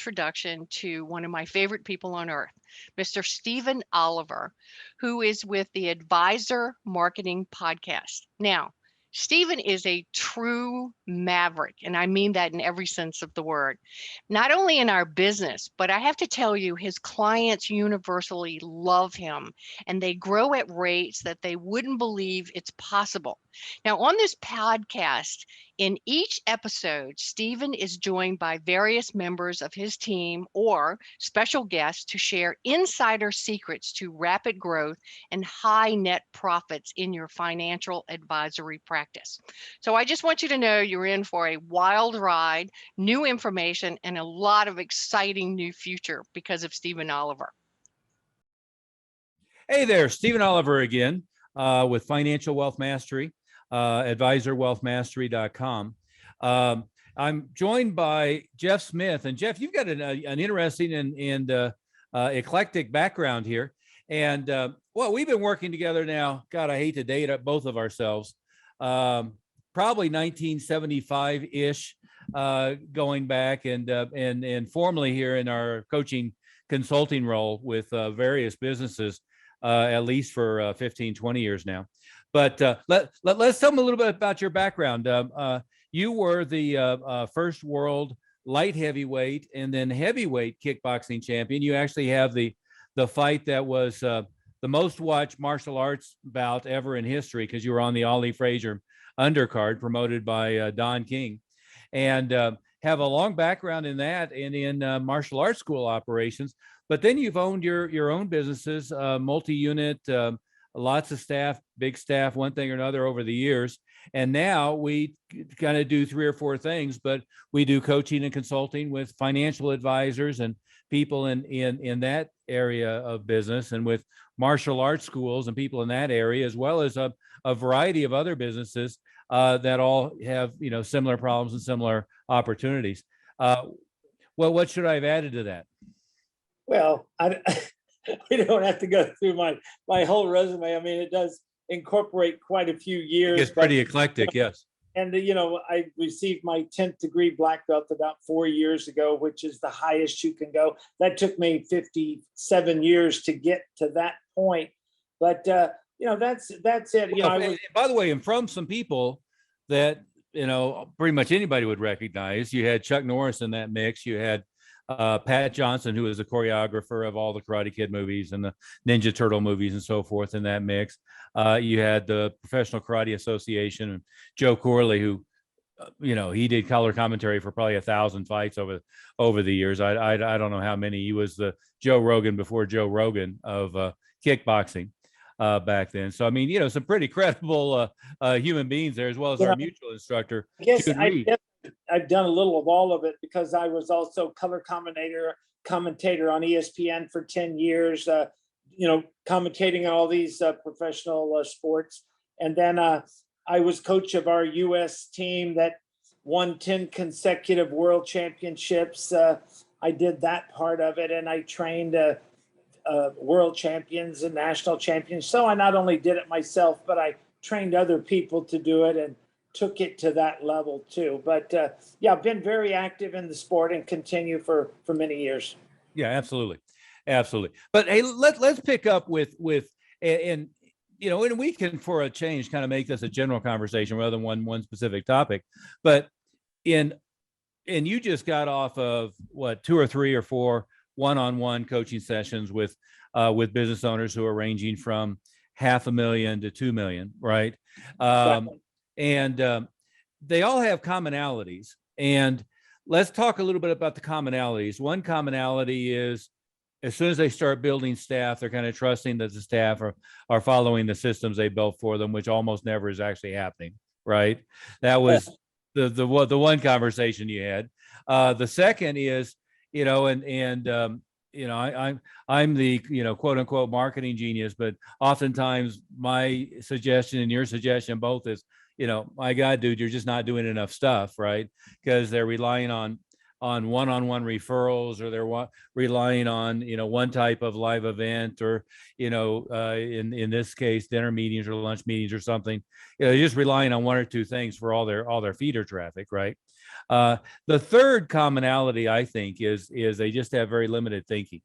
introduction to one of my favorite people on earth, Mr. Stephen Oliver, who is with the Advisor Marketing Podcast. Now, Stephen is a true maverick, and I mean that in every sense of the word. Not only in our business, but I have to tell you, his clients universally love him, and they grow at rates that they wouldn't believe it's possible. Now, on this podcast, in each episode, Stephen is joined by various members of his team or special guests to share insider secrets to rapid growth and high net profits in your financial advisory practice. So I just want you to know you're in for a wild ride, new information, and a lot of exciting new future because of Stephen Oliver. Hey there, Stephen Oliver again with Financial Wealth Mastery. AdvisorWealthMastery.com. I'm joined by Jeff Smith, and Jeff, you've got an interesting and eclectic background here. And well, we've been working together now. God, I hate to date both of ourselves. Probably 1975-ish, going back, and formerly here in our coaching consulting role with various businesses, at least for 15, 20 years now. But let's tell them a little bit about your background. You were the first world light heavyweight and then heavyweight kickboxing champion. You actually have the fight that was the most watched martial arts bout ever in history, because you were on the Ali Frazier undercard promoted by Don King, and have a long background in that and in martial arts school operations. But then you've owned your own businesses, multi-unit, lots of staff, big staff, one thing or another over the years. And now we kind of do 3 or 4 things, but we do coaching and consulting with financial advisors and people in that area of business, and with martial arts schools and people in that area, as well as a variety of other businesses that all have, similar problems and similar opportunities. Well, what should I have added to that? Well, we don't have to go through my whole resume. I mean, it does incorporate quite a few years. It's pretty eclectic, yes. And, I received my 10th degree black belt about 4 years ago, which is the highest you can go. That took me 57 years to get to that point. But, that's it. Well, by the way, and from some people that, pretty much anybody would recognize, you had Chuck Norris in that mix. You had Pat Johnson, who is the choreographer of all the Karate Kid movies and the Ninja Turtle movies and so forth, in that mix. You had the Professional Karate Association and Joe Corley, who, he did color commentary for probably 1,000 fights over the years. I don't know how many. He was the Joe Rogan before Joe Rogan of kickboxing back then. So, I mean, some pretty credible human beings there, as well as our mutual instructor. I guess I've done a little of all of it, because I was also color commentator on ESPN for 10 years, commentating on all these professional sports. And then I was coach of our U.S. team that won 10 consecutive world championships. I did that part of it, and I trained world champions and national champions. So I not only did it myself, but I trained other people to do it and took it to that level too. But I've been very active in the sport and continue for many years. Yeah, absolutely. But hey, let's pick up with and we can, for a change, kind of make this a general conversation rather than one specific topic. But you just got off of what, 2 or 3 or 4 one-on-one coaching sessions with business owners who are ranging from $500,000 to $2 million, right? And they all have commonalities. And let's talk a little bit about the commonalities. One commonality is, as soon as they start building staff, they're kind of trusting that the staff are following the systems they built for them, which almost never is actually happening, right? That was the one conversation you had. The second is, I'm the, quote unquote marketing genius, but oftentimes my suggestion and your suggestion both is, my God, dude, you're just not doing enough stuff, right? Because they're relying on one-on-one referrals, or they're relying on, one type of live event, or, in this case, dinner meetings or lunch meetings or something. They're just relying on 1 or 2 things for all their feeder traffic, right? The third commonality, I think, is they just have very limited thinking.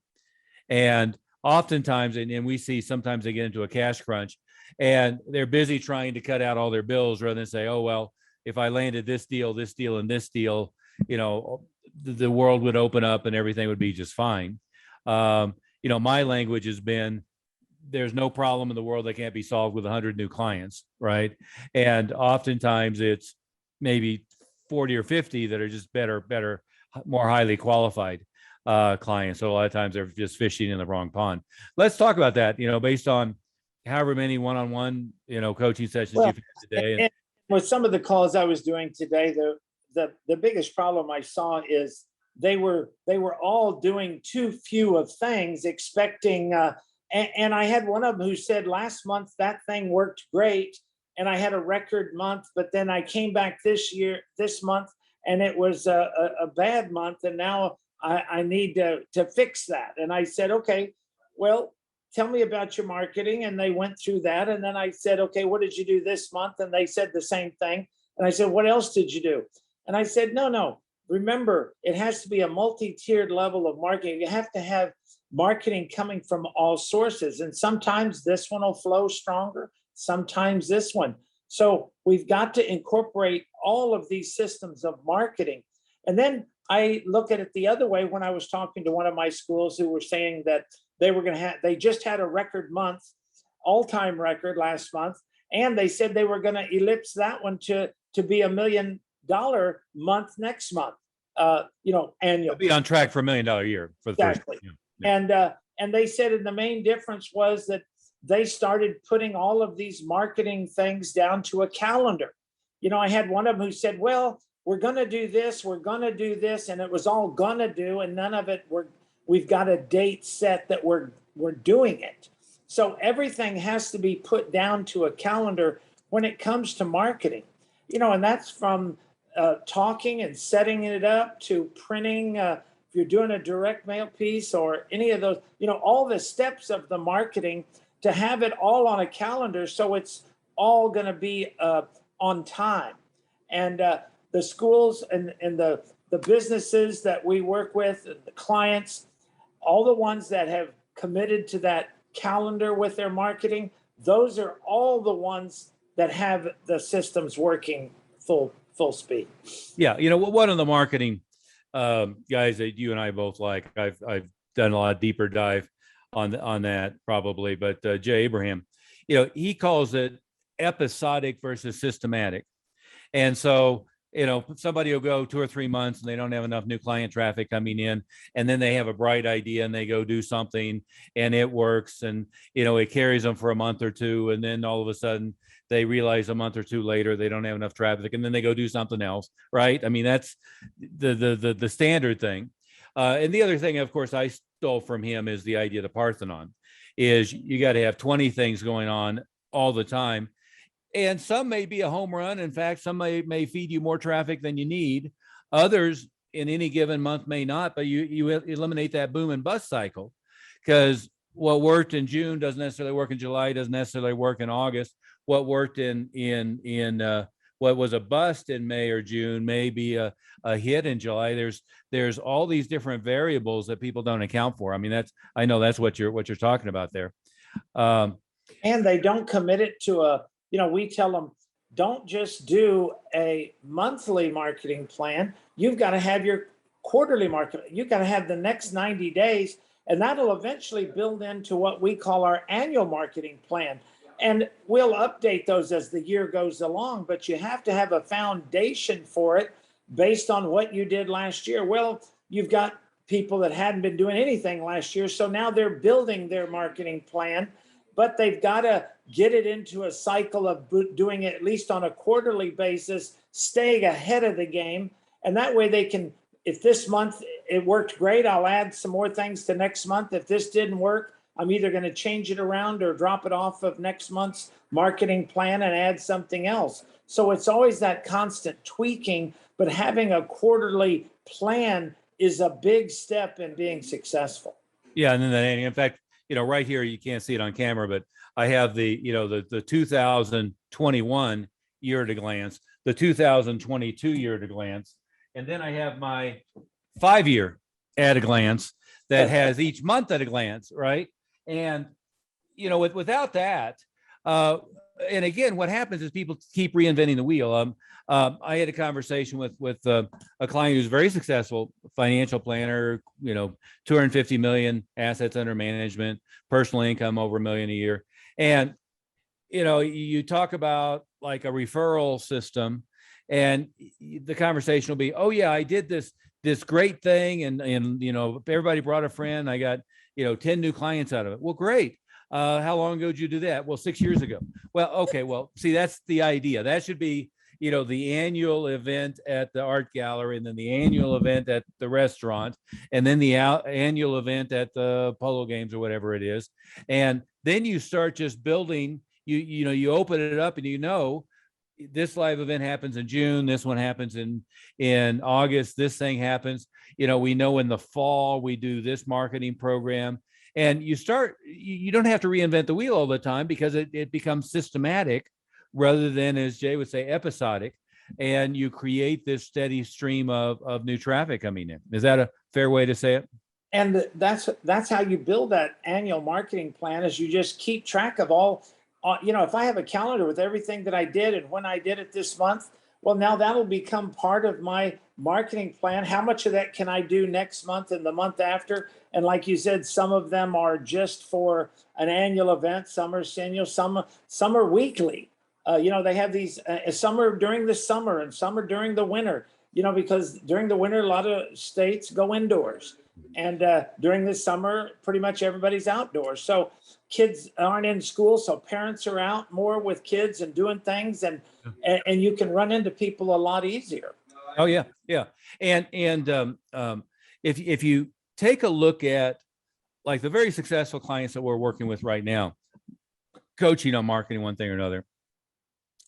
And oftentimes, and we see sometimes they get into a cash crunch and they're busy trying to cut out all their bills rather than say, oh, well, if I landed this deal, and this deal, the world would open up and everything would be just fine. My language has been, there's no problem in the world that can't be solved with 100 new clients, right? And oftentimes it's maybe 40 or 50 that are just better, more highly qualified clients. So a lot of times they're just fishing in the wrong pond. Let's talk about that, based on however many one-on-one, coaching sessions you've had today. And with some of the calls I was doing today, the biggest problem I saw is they were all doing too few of things, expecting, and I had one of them who said last month that thing worked great and I had a record month, but then I came back this month, and it was a bad month, and now I need to fix that. And I said, okay, well, tell me about your marketing. And they went through that. And then I said, okay, what did you do this month? And they said the same thing. And I said, what else did you do? And I said, no, remember, it has to be a multi-tiered level of marketing. You have to have marketing coming from all sources. And sometimes this one will flow stronger, sometimes this one. So we've got to incorporate all of these systems of marketing. And then I look at it the other way when I was talking to one of my schools who were saying that they just had a record month, all-time record last month, and they said they were going to ellipse that one to be $1 million month next month, annual. They'll be on track for $1 million a year for the Exactly. first. Yeah. And they said, and the main difference was that they started putting all of these marketing things down to a calendar. I had one of them who said, well, we're going to do this, and it was all gonna do, and none of it we've got a date set that we're doing it. So everything has to be put down to a calendar when it comes to marketing, and that's from talking and setting it up to printing. If you're doing a direct mail piece or any of those, all the steps of the marketing, to have it all on a calendar so it's all going to be on time. And the schools and the businesses that we work with, the clients, all the ones that have committed to that calendar with their marketing, those are all the ones that have the systems working full speed. Yeah, one of the marketing guys that you and I both like, I've done a lot deeper dive on that probably, but Jay Abraham, he calls it episodic versus systematic. And so somebody will go 2 or 3 months and they don't have enough new client traffic coming in, and then they have a bright idea and they go do something and it works, and it carries them for a month or two, and then all of a sudden they realize a month or two later they don't have enough traffic, and then they go do something else, right? I mean, that's the standard thing. And the other thing, of course, I stole from him is the idea of the Parthenon, is you got to have 20 things going on all the time. And some may be a home run. In fact, some may feed you more traffic than you need. Others in any given month may not, but you eliminate that boom and bust cycle, because what worked in June doesn't necessarily work in July, doesn't necessarily work in August. What worked in what was a bust in May or June may be a hit in July. There's all these different variables that people don't account for. I mean, I know that's what you're talking about there. And they don't commit it to we tell them, don't just do a monthly marketing plan. You've got to have your quarterly marketing. You've got to have the next 90 days, and that'll eventually build into what we call our annual marketing plan. And we'll update those as the year goes along, but you have to have a foundation for it based on what you did last year. Well, you've got people that hadn't been doing anything last year, so now they're building their marketing plan, but they've got to get it into a cycle of doing it at least on a quarterly basis, staying ahead of the game. And that way they can, if this month it worked great, I'll add some more things to next month. If this didn't work, I'm either going to change it around or drop it off of next month's marketing plan and add something else. So it's always that constant tweaking, but having a quarterly plan is a big step in being successful. Yeah. And then in fact, right here, you can't see it on camera, but I have the 2021 year at a glance, the 2022 year at a glance, And then I have my 5-year at a glance that has each month at a glance, right? And, without that, and again, what happens is people keep reinventing the wheel. I had a conversation with a client who's very successful financial planner, 250 million assets under management, personal income over $1 million a year. And, you talk about like a referral system, and the conversation will be, oh yeah, I did this great thing. And, everybody brought a friend. I got, 10 new clients out of it. Well, great. How long ago did you do that? Well, 6 years ago. Well, okay. Well, see, that's the idea. That should be, the annual event at the art gallery, and then the annual event at the restaurant, and then the annual event at the polo games or whatever it is. And then you start just building, you open it up, and this live event happens in June. This one happens in August. This thing happens, we know in the fall we do this marketing program. And you don't have to reinvent the wheel all the time, because it becomes systematic rather than, as Jay would say, episodic. And you create this steady stream of new traffic coming in. Is that a fair way to say it? And that's how you build that annual marketing plan, is you just keep track of all, if I have a calendar with everything that I did and when I did it this month, well, now that'll become part of my marketing plan. How much of that can I do next month and the month after? And like you said, some of them are just for an annual event. Some are senior, some are weekly. They have these, some are during the summer and some are during the winter, because during the winter, a lot of states go indoors. And during the summer, pretty much everybody's outdoors. So kids aren't in school, so parents are out more with kids and doing things, and you can run into people a lot easier. Oh yeah, yeah. And if you take a look at like the very successful clients that we're working with right now, coaching on marketing one thing or another,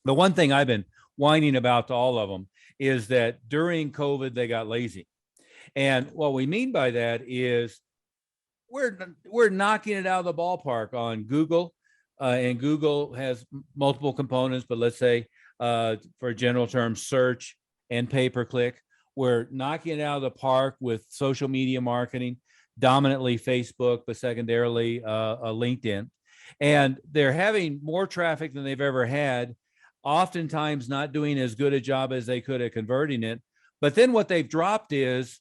the one thing I've been whining about to all of them is that during COVID they got lazy. And what we mean by that is we're knocking it out of the ballpark on Google, and Google has multiple components, but let's say for general terms, search and pay-per-click. We're knocking it out of the park with social media marketing, dominantly Facebook, but secondarily LinkedIn. And they're having more traffic than they've ever had, oftentimes not doing as good a job as they could at converting it. But then what they've dropped is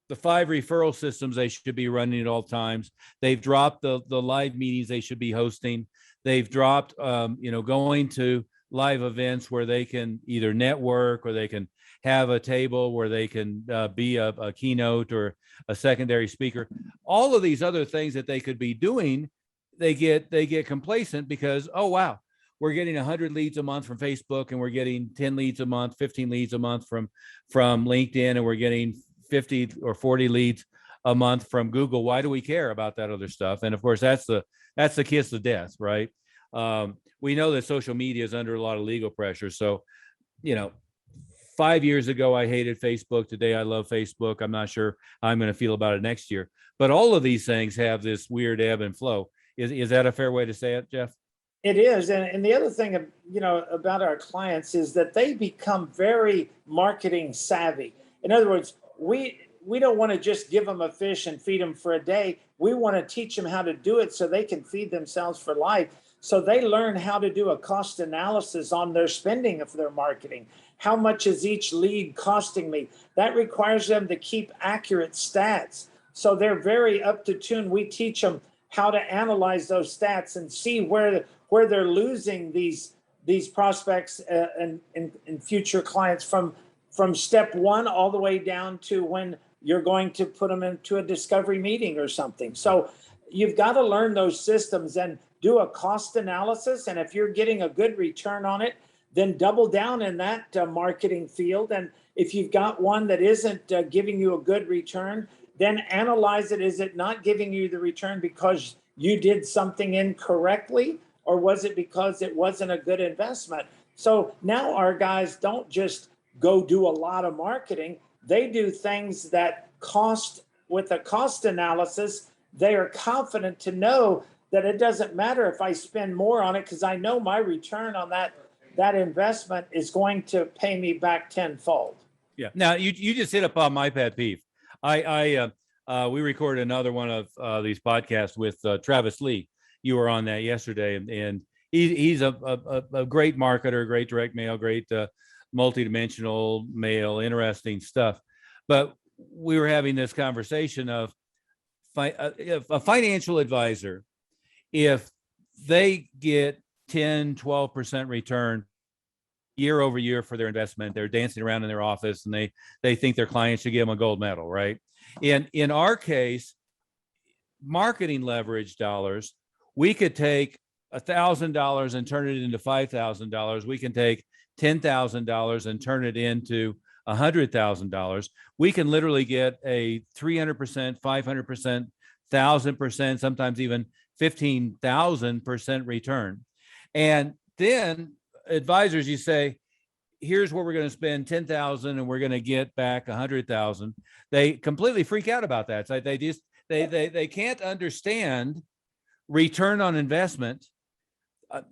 the 5 referral systems they should be running at all times. They've dropped the live meetings they should be hosting. They've dropped, going to live events where they can either network or they can have a table where they can be a keynote or a secondary speaker. All of these other things that they could be doing, they get complacent because, oh, wow, we're getting 100 leads a month from Facebook, and we're getting 10 leads a month, 15 leads a month from LinkedIn, and we're getting 50 or 40 leads a month from Google. Why do we care about that other stuff? And of course, that's the kiss of death, right? We know that social media is under a lot of legal pressure. So, 5 years ago, I hated Facebook. Today, I love Facebook. I'm not sure how I'm going to feel about it next year. But all of these things have this weird ebb and flow. Is that a fair way to say it, Jeff? It is. And the other thing, about our clients is that they become very marketing savvy. In other words, we don't want to just give them a fish and feed them for a day. We want to teach them how to do it so they can feed themselves for life. So they learn how to do a cost analysis on their spending of their marketing. How much is each lead costing me? That requires them to keep accurate stats. So they're very up to tune. We teach them how to analyze those stats and see where they're losing these prospects and future clients from step one all the way down to when you're going to put them into a discovery meeting or something. So you've got to learn those systems and do a cost analysis. And if you're getting a good return on it, then double down in that marketing field. And if you've got one that isn't giving you a good return, then analyze it. Is it not giving you the return because you did something incorrectly, or was it because it wasn't a good investment? So now our guys don't just go do a lot of marketing. They do things that cost. With a cost analysis, they are confident to know that it doesn't matter if I spend more on it, because I know my return on that investment is going to pay me back tenfold. Yeah. Now you just hit upon my pet peeve. We recorded another one of these podcasts with Travis Lee. You were on that yesterday, and he's a great marketer, great direct mail, great multidimensional mail, interesting stuff. But we were having this conversation of if a financial advisor, if they get 10-12% return year over year for their investment, they're dancing around in their office and they think their clients should give them a gold medal, right? In our case, marketing leverage dollars, we could take $1,000 and turn it into $5,000. We can take $10,000 and turn it into $100,000. We can literally get a 300%, 500%, 1,000%, sometimes even 15,000% return. And then advisors, you say, here's where we're going to spend 10,000 and we're going to get back 100,000. They completely freak out about that. So they can't understand return on investment.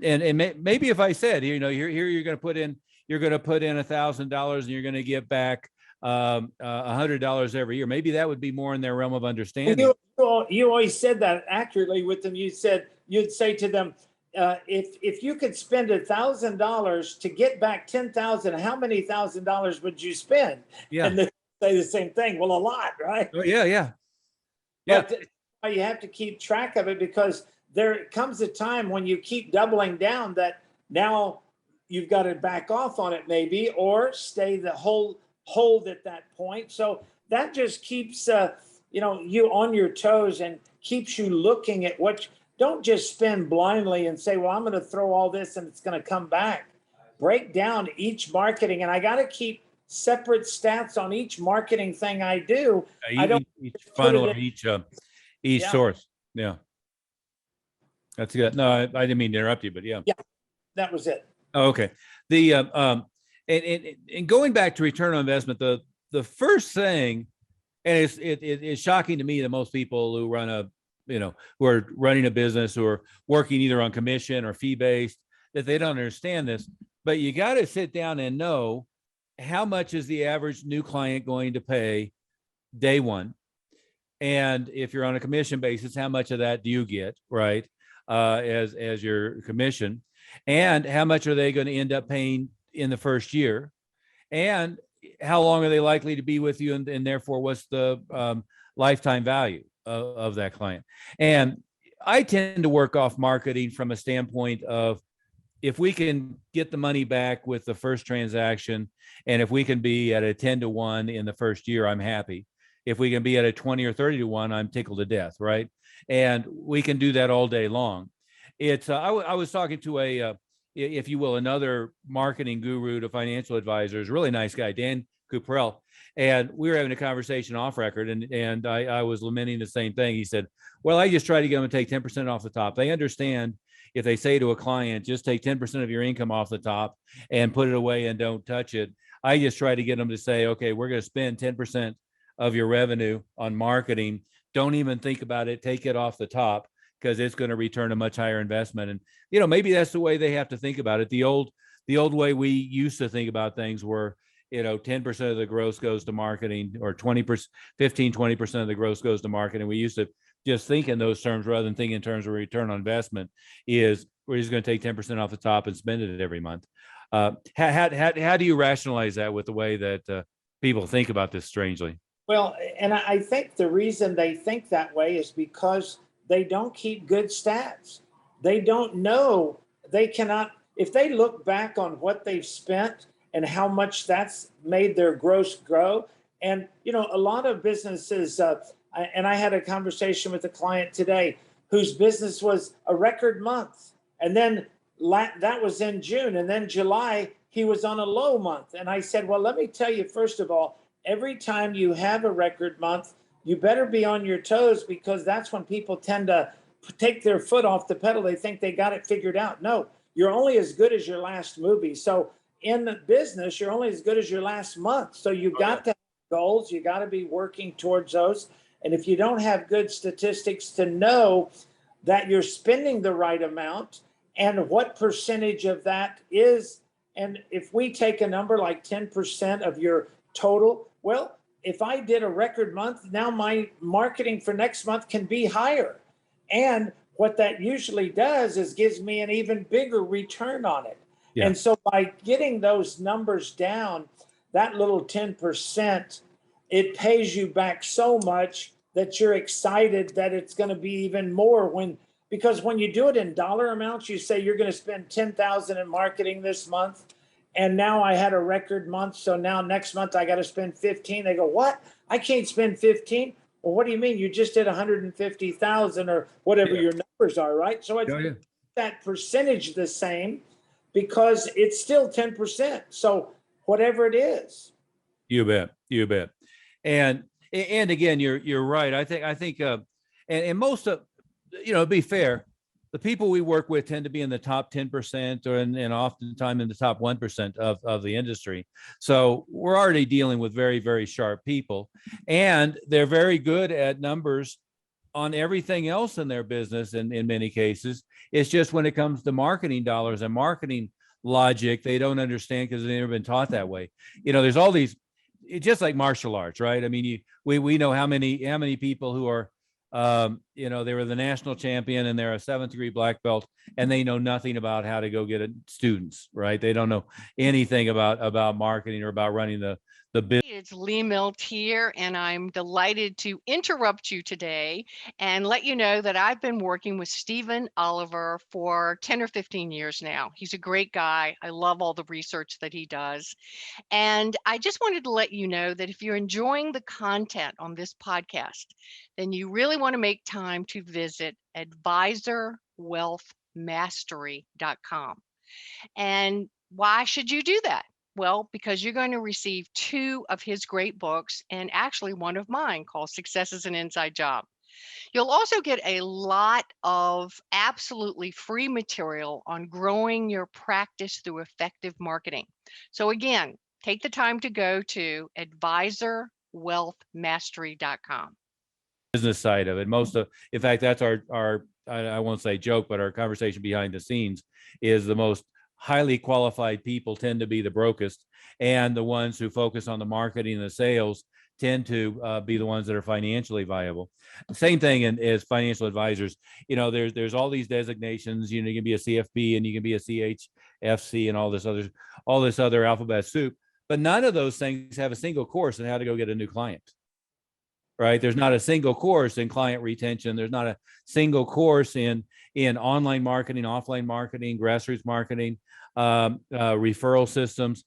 And maybe if I said, here you're going to put in $1,000 and you're going to get back $100 every year. Maybe that would be more in their realm of understanding. You always said that accurately with them. You'd say to them, if you could spend $1,000 to get back 10,000, how many $1,000 would you spend? Yeah. And they say the same thing. Well, a lot, right? Oh, yeah. But you have to keep track of it, because there comes a time when you keep doubling down that now you've got to back off on it maybe, or stay the hold at that point. So that just keeps you on your toes and keeps you looking at don't just spend blindly and say, well, I'm going to throw all this and it's going to come back. Break down each marketing, and I got to keep separate stats on each marketing thing I do. I don't each funnel or each source. Yeah. That's good. No, I didn't mean to interrupt you, but yeah. Yeah, that was it. Oh, okay. And going back to return on investment, the first thing, and it's shocking to me that most people who who are running a business or working either on commission or fee-based, that they don't understand this, but you got to sit down and know how much is the average new client going to pay day one. And if you're on a commission basis, how much of that do you get, right? As your commission, and how much are they going to end up paying in the first year, and how long are they likely to be with you, and therefore what's the lifetime value of that client. And I tend to work off marketing from a standpoint of, if we can get the money back with the first transaction, and if we can be at a 10-to-1 in the first year, I'm happy. If we can be at a 20 or 30-to-1, I'm tickled to death, right? And we can do that all day long. It's I was talking to if you will, another marketing guru to financial advisors, really nice guy, Dan Cuprell, and we were having a conversation off record, and I was lamenting the same thing. He said, well, I just try to get them to take 10% off the top. They understand if they say to a client, just take 10% of your income off the top and put it away and don't touch it. I just try to get them to say, okay, we're going to spend 10% of your revenue on marketing. Don't even think about it. Take it off the top, because it's going to return a much higher investment. And, maybe that's the way they have to think about it. The old way we used to think about things were, 10% of the gross goes to marketing, or 20%, 15-20% of the gross goes to marketing. We used to just think in those terms rather than think in terms of return on investment. Is we're just going to take 10% off the top and spend it every month. How do you rationalize that with the way that people think about this strangely? Well, and I think the reason they think that way is because they don't keep good stats. They don't know, they cannot, if they look back on what they've spent and how much that's made their gross grow. And, a lot of businesses, and I had a conversation with a client today whose business was a record month. And then that was in June. And then July, he was on a low month. And I said, well, let me tell you, first of all, every time you have a record month, you better be on your toes, because that's when people tend to take their foot off the pedal. They think they got it figured out. No, you're only as good as your last movie. So in the business, you're only as good as your last month. So you got to have goals. You got to be working towards those. And if you don't have good statistics to know that you're spending the right amount and what percentage of that is, and if we take a number like 10% of your total. Well, if I did a record month, now my marketing for next month can be higher. And what that usually does is gives me an even bigger return on it. Yeah. And so by getting those numbers down, that little 10%, it pays you back so much that you're excited that it's going to be even more because when you do it in dollar amounts, you say you're going to spend 10,000 in marketing this month. And now I had a record month. So now next month I got to spend 15. They go, what? I can't spend 15. Well, what do you mean? You just did 150,000 or whatever your numbers are, right? So it's that percentage the same because it's still 10%. So whatever it is. You bet. You bet. And again, you're right. I think and most of, to be fair, the people we work with tend to be in the top 10% and oftentimes in the top 1% of the industry. So we're already dealing with very, very sharp people, and they're very good at numbers on everything else in their business. In many cases, it's just when it comes to marketing dollars and marketing logic, they don't understand because they've never been taught that way. There's all these, it's just like martial arts, right? I mean, we know how many people who are, they were the national champion and they're a 7th degree black belt and they know nothing about how to go get students, right? They don't know anything about marketing or about running the business. It's Lee Milt here, and I'm delighted to interrupt you today and let you know that I've been working with Stephen Oliver for 10 or 15 years now. He's a great guy. I love all the research that he does. And I just wanted to let you know that if you're enjoying the content on this podcast, then you really want to make time to visit advisorwealthmastery.com. And why should you do that? Well, because you're going to receive 2 of his great books and actually one of mine called Success is an Inside Job. You'll also get a lot of absolutely free material on growing your practice through effective marketing. So again, take the time to go to advisorwealthmastery.com. Business side of it. In fact, that's our I won't say joke, but our conversation behind the scenes is the most highly qualified people tend to be the brokest, and the ones who focus on the marketing and the sales tend to be the ones that are financially viable. The same thing as financial advisors. There's all these designations. You can be a CFP and you can be a CHFC and all this other alphabet soup, but none of those things have a single course on how to go get a new client. Right? There's not a single course in client retention. There's not a single course in online marketing, offline marketing, grassroots marketing, referral systems.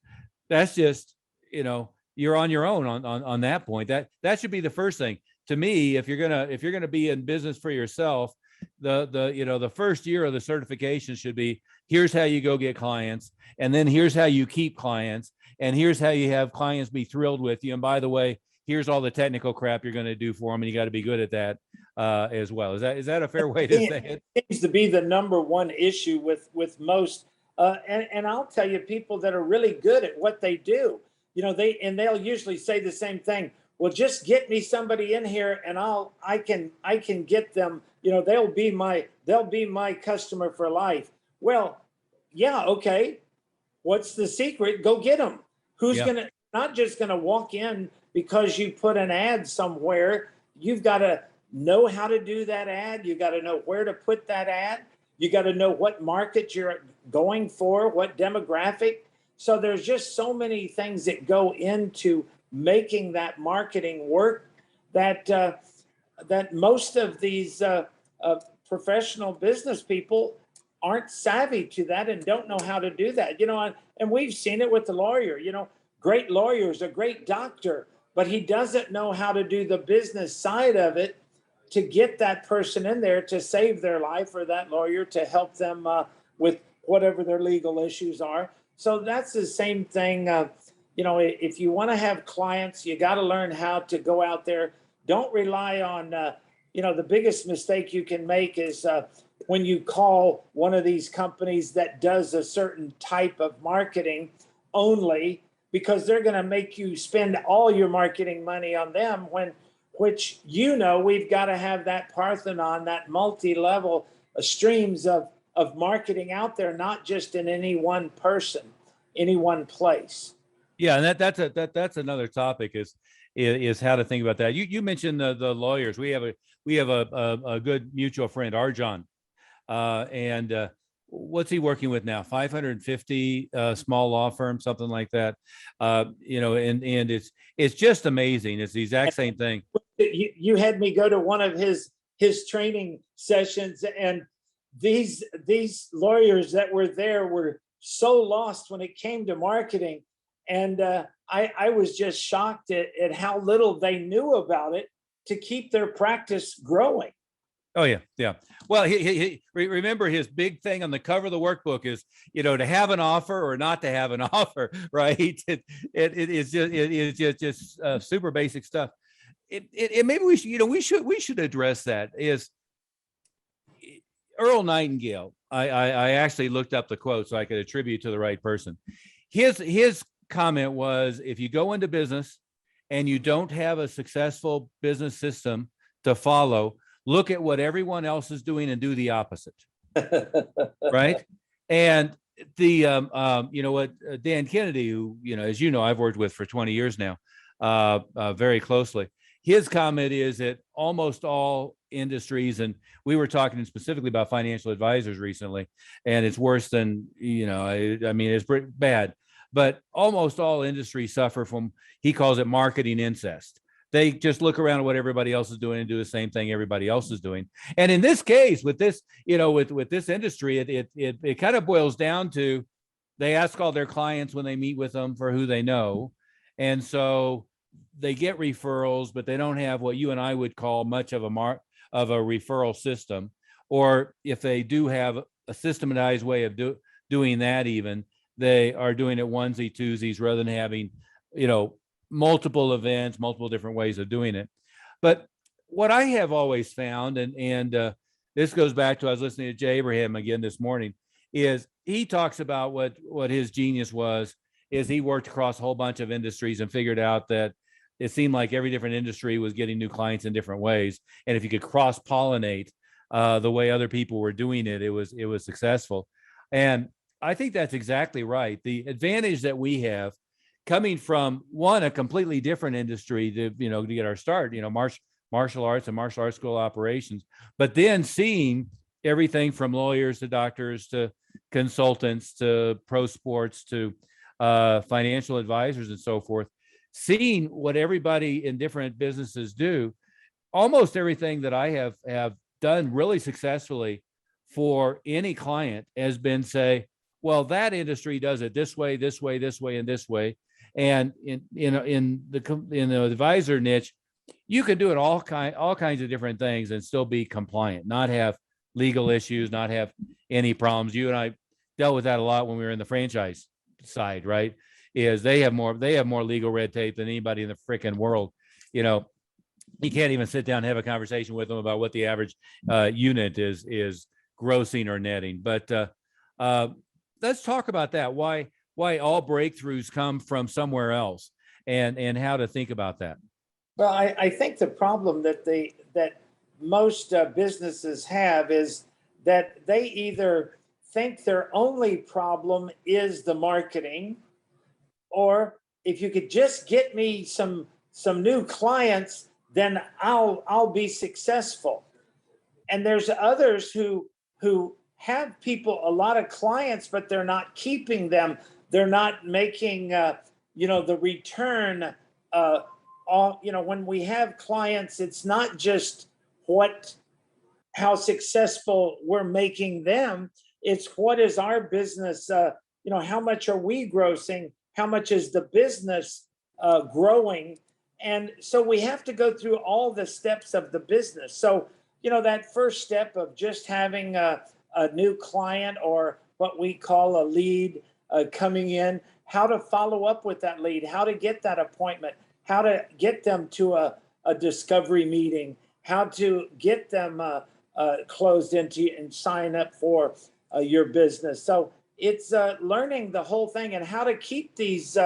That's just, you're on your own on that point. That should be the first thing. To me, if you're gonna be in business for yourself, the first year of the certification should be, here's how you go get clients, and then here's how you keep clients, and here's how you have clients be thrilled with you. And by the way, here's all the technical crap you're going to do for them, and you got to be good at that as well. Is that a fair way to say it? It seems to be the number one issue with most, and I'll tell you, people that are really good at what they do, they'll usually say the same thing. Well, just get me somebody in here, and I can get them. They'll be my customer for life. Well, yeah, okay. What's the secret? Go get them. Who's not just gonna walk in because you put an ad somewhere. You've got to know how to do that ad. You got to know where to put that ad. You got to know what market you're going for, what demographic. So there's just so many things that go into making that marketing work that most of these professional business people aren't savvy to that and don't know how to do that. And we've seen it with the lawyer. Great lawyer is a great doctor, but he doesn't know how to do the business side of it to get that person in there to save their life, or that lawyer to help them with whatever their legal issues are. So that's the same thing. If you want to have clients, you got to learn how to go out there. Don't rely on, the biggest mistake you can make is when you call one of these companies that does a certain type of marketing only, because they're going to make you spend all your marketing money on them, which we've got to have that Parthenon, that multi-level streams of marketing out there, not just in any one person, any one place. Yeah, and that's another topic is how to think about that. You mentioned the lawyers. We have a good mutual friend, Arjan, and what's he working with now? 550 small law firm, something like that. And it's just amazing. It's the exact same thing. You had me go to one of his training sessions, and these lawyers that were there were so lost when it came to marketing, and I was just shocked at how little they knew about it to keep their practice growing. Oh yeah, yeah. Well, remember his big thing on the cover of the workbook is, to have an offer or not to have an offer, right? It is just super basic stuff. It maybe we should address that. Is Earl Nightingale? I actually looked up the quote so I could attribute to the right person. His comment was, if you go into business and you don't have a successful business system to follow, look at what everyone else is doing and do the opposite. Right. And the, Dan Kennedy, who, as you know, I've worked with for 20 years now, very closely. His comment is that almost all industries, and we were talking specifically about financial advisors recently, and it's worse than, I mean, it's pretty bad, but almost all industries suffer from, he calls it marketing incest. They just look around at what everybody else is doing and do the same thing everybody else is doing. And in this case, with this, with this industry, it kind of boils down to, they ask all their clients when they meet with them for who they know. And so they get referrals, but they don't have what you and I would call much of a referral system. Or if they do have a systematized way of doing that, even they are doing it onesie twosies rather than having, multiple events, multiple different ways of doing it. But what I have always found, and this goes back to, I was listening to Jay Abraham again this morning, is he talks about what his genius was, is he worked across a whole bunch of industries and figured out that it seemed like every different industry was getting new clients in different ways. And if you could cross-pollinate the way other people were doing it, it was successful. And I think that's exactly right. The advantage that we have coming from a completely different industry to get our start, martial arts and martial arts school operations, but then seeing everything from lawyers to doctors to consultants to pro sports to financial advisors and so forth, seeing what everybody in different businesses do. Almost everything that I have done really successfully for any client has been, say, well, that industry does it this way, this way, this way, and this way. And in the advisor niche, you can do it all kinds of different things and still be compliant, not have legal issues, not have any problems. You and I dealt with that a lot when we were in the franchise side, right? Is they have more legal red tape than anybody in the freaking world. You can't even sit down and have a conversation with them about what the average unit is grossing or netting. But let's talk about that. Why all breakthroughs come from somewhere else, and how to think about that. Well, I think the problem that most businesses have is that they either think their only problem is the marketing, or if you could just get me some new clients, then I'll be successful. And there's others who have a lot of clients, but they're not keeping them. They're not making the return. When we have clients, it's not just how successful we're making them. It's what is our business, how much are we grossing? How much is the business growing? And so we have to go through all the steps of the business. So, that first step of just having a new client, or what we call a lead coming in, how to follow up with that lead, how to get that appointment, how to get them to a discovery meeting, how to get them closed into and sign up for your business. So it's learning the whole thing and how to keep these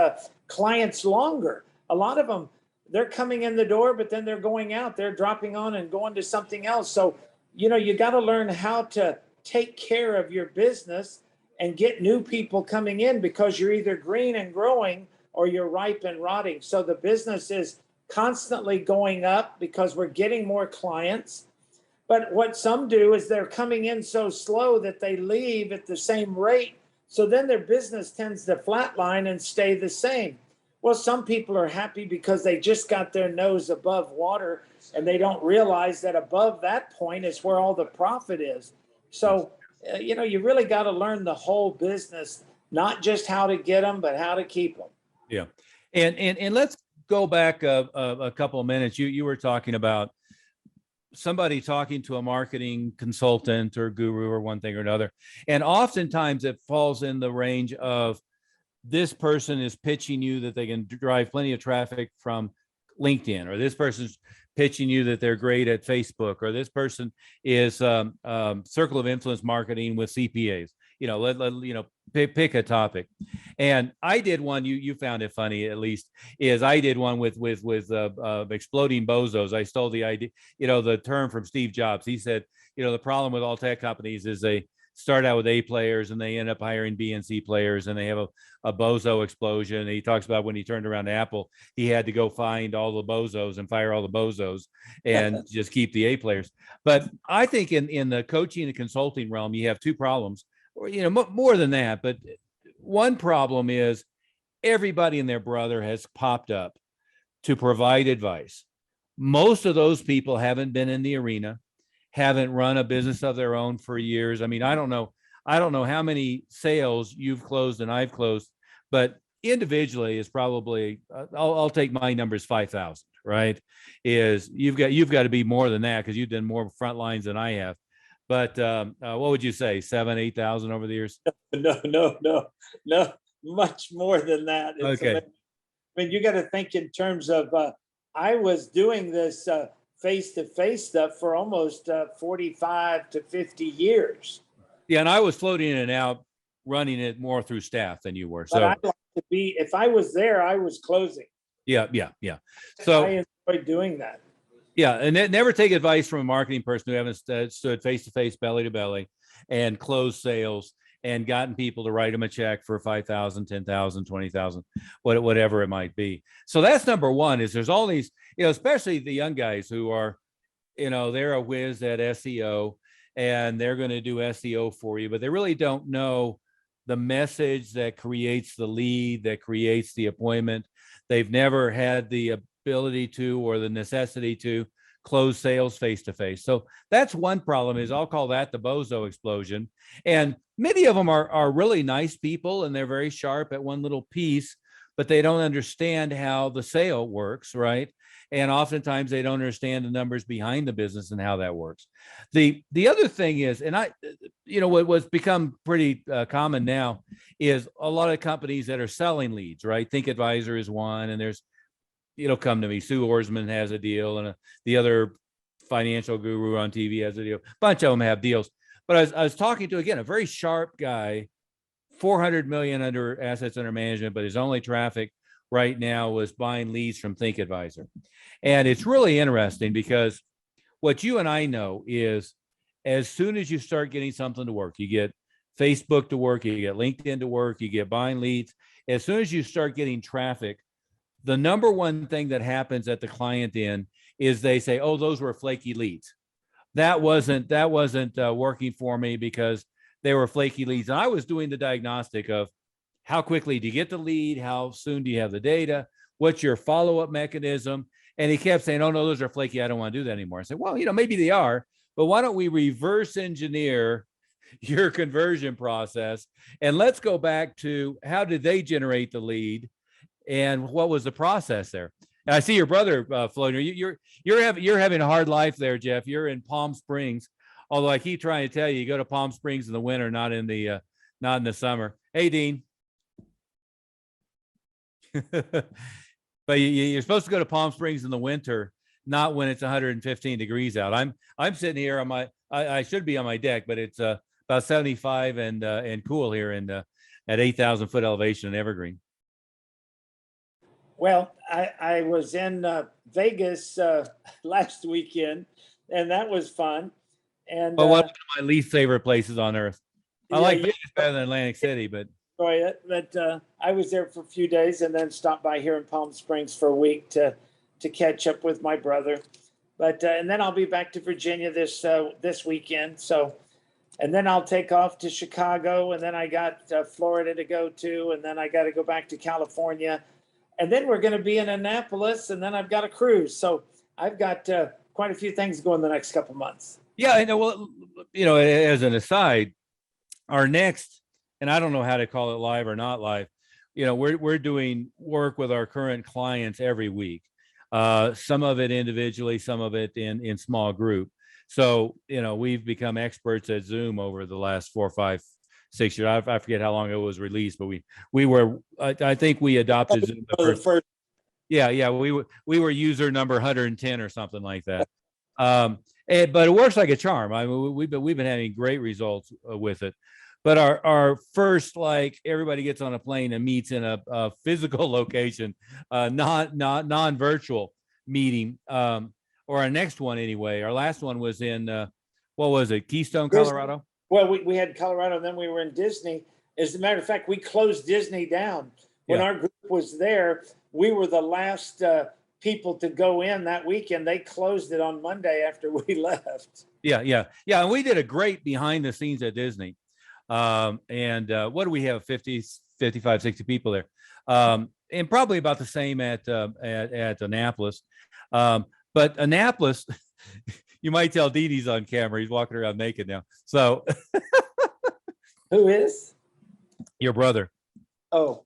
clients longer. A lot of them, they're coming in the door, but then they're going out, they're dropping on and going to something else. So, you got to learn how to take care of your business and get new people coming in, because you're either green and growing or you're ripe and rotting. So the business is constantly going up because we're getting more clients. But what some do is they're coming in so slow that they leave at the same rate. So then their business tends to flatline and stay the same. Well, some people are happy because they just got their nose above water and they don't realize that above that point is where all the profit is. So, you really got to learn the whole business, not just how to get them, but how to keep them. Yeah. And let's go back a couple of minutes. You were talking about somebody talking to a marketing consultant or guru or one thing or another. And oftentimes it falls in the range of this person is pitching you that they can drive plenty of traffic from LinkedIn, or this person's pitching you that they're great at Facebook, or this person is circle of influence marketing with CPAs. Pick a topic. And I did one, you found it funny, at least, is I did one with exploding bozos. I stole the idea, the term from Steve Jobs. He said, the problem with all tech companies is they start out with A players and they end up hiring B and C players, and they have a bozo explosion. And he talks about when he turned around to Apple, he had to go find all the bozos and fire all the bozos and just keep the A players. But I think in the coaching and consulting realm, you have two problems, or more than that. But one problem is everybody and their brother has popped up to provide advice. Most of those people haven't been in the arena, haven't run a business of their own for years. I mean, I don't know how many sales you've closed and I've closed, but individually is probably, I'll take my numbers, 5,000, right? Is you've got to be more than that, because you've done more front lines than I have. But what would you say, 8,000 over the years? No, much more than that. It's okay. I mean, you got to think in terms of, I was doing this face-to-face stuff for almost 45 to 50 years. Yeah, and I was floating in and out, running it more through staff than you were. But So I'd like to be, if I was there, I was closing. yeah. So I enjoy doing that. Yeah, and never take advice from a marketing person who haven't stood face-to-face, belly-to-belly, and closed sales and gotten people to write them a check for 5,000, 10,000, 20,000, whatever it might be. So that's number one, is there's all these, especially the young guys who are, they're a whiz at SEO and they're going to do SEO for you, but they really don't know the message that creates the lead, that creates the appointment. They've never had the ability to, or the necessity to, close sales face-to-face. So that's one problem, is I'll call that the bozo explosion. And many of them are really nice people and they're very sharp at one little piece, but they don't understand how the sale works, right? And oftentimes they don't understand the numbers behind the business and how that works. The other thing is, and what's become pretty common now is a lot of companies that are selling leads, right? Think Advisor is one, and there's, come to me, Sue Orsman has a deal, and the other financial guru on TV has a deal. A bunch of them have deals. But I was talking to, again, a very sharp guy, 400 million under assets under management, but his only traffic right now was buying leads from Think Advisor. And it's really interesting, because what you and I know is, as soon as you start getting something to work, you get Facebook to work, you get LinkedIn to work, you get buying leads. As soon as you start getting traffic, the number one thing that happens at the client end is they say, oh, those were flaky leads. That wasn't working for me because they were flaky leads. And I was doing the diagnostic of how quickly do you get the lead? How soon do you have the data? What's your follow-up mechanism? And he kept saying, oh, no, those are flaky. I don't want to do that anymore. I said, well, maybe they are, but why don't we reverse engineer your conversion process? And let's go back to, how did they generate the lead? And what was the process there? And I see your brother floating. You're having a hard life there, Jeff. You're in Palm Springs, although I keep trying to tell you, you go to Palm Springs in the winter, not in the summer. Hey, Dean. But you're supposed to go to Palm Springs in the winter, not when it's 115 degrees out. I'm sitting here on I should be on my deck, but it's about 75 and cool here at 8,000 foot elevation in Evergreen. Well, I was in Vegas last weekend, and that was fun. And one of my least favorite places on earth. I like Vegas better than Atlantic City, but enjoy it. But I was there for a few days and then stopped by here in Palm Springs for a week to catch up with my brother. But and then I'll be back to Virginia this weekend. So, and then I'll take off to Chicago, and then I got Florida to go to, and then I got to go back to California, and then we're going to be in Annapolis, and then I've got a cruise. So I've got quite a few things going the next couple months. Yeah, I know. Well, as an aside, our next, and I don't know how to call it live or not live, we're doing work with our current clients every week. Some of it individually, some of it in small group. So, we've become experts at Zoom over the last 4, 5, 6 years. I forget how long it was released, but we were, I think we adopted Zoom the first. Yeah. We were user number 110 or something like that. But it works like a charm. I mean, we've been having great results with it. But our first, like, everybody gets on a plane and meets in a physical location, non-virtual meeting, or our next one anyway. Our last one was in, what was it, Keystone, Colorado? Well, we had Colorado, and then we were in Disney. As a matter of fact, we closed Disney down. When our group was there, we were the last people to go in that weekend. They closed it on Monday after we left. Yeah. And we did a great behind the scenes at Disney. And what do we have? 50, 55, 60 people there. And probably about the same at Annapolis. But Annapolis, you might tell Dee on camera. He's walking around naked now. So who is? Your brother. Oh,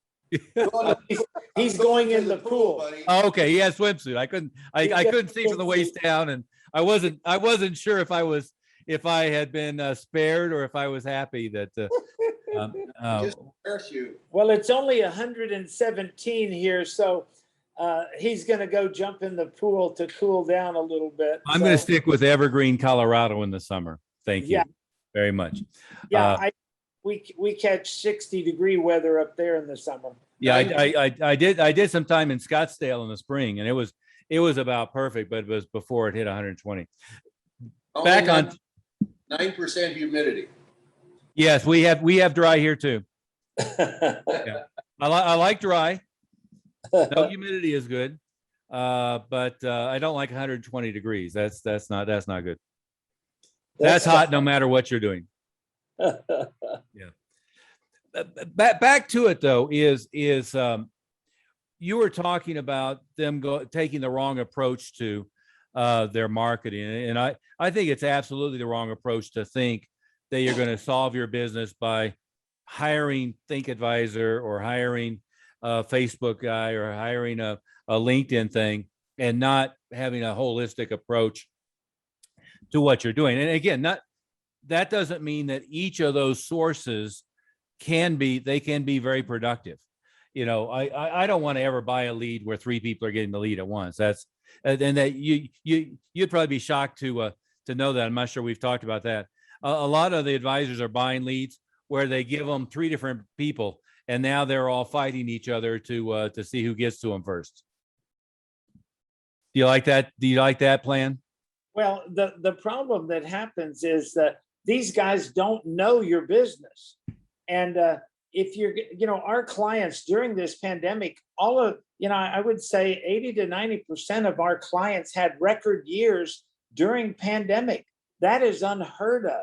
he's going in the pool. Oh, okay. He has swimsuit. I couldn't see from the waist down, and I wasn't sure if I had been spared or if I was happy that. Just parachute. Well, it's only 117 here, so he's going to go jump in the pool to cool down a little bit. I'm going to stick with Evergreen, Colorado in the summer. Thank you very much. Yeah, we catch 60-degree weather up there in the summer. Yeah, I did some time in Scottsdale in the spring, and it was about perfect, but it was before it hit 120. Back on 9% humidity. Yes, we have dry here too. Yeah. I like dry. No humidity is good, but I don't like 120 degrees. That's not good. That's hot no matter what you're doing. Yeah. Back to it though is you were talking about them taking the wrong approach to their marketing, and I think it's absolutely the wrong approach to think that you're going to solve your business by hiring Think Advisor or hiring a Facebook guy or hiring a LinkedIn thing and not having a holistic approach to what you're doing. And again, that doesn't mean that each of those sources can be very productive. I don't want to ever buy a lead where 3 people are getting the lead at once. That's and that you'd probably be shocked to know that. I'm not sure we've talked about that. A lot of the advisors are buying leads where they give them 3 different people, and now they're all fighting each other to see who gets to them first. Do you like that? Do you like that plan? Well, the problem that happens is that these guys don't know your business. And if you're, our clients during this pandemic, I would say 80 to 90% of our clients had record years during pandemic. That is unheard of.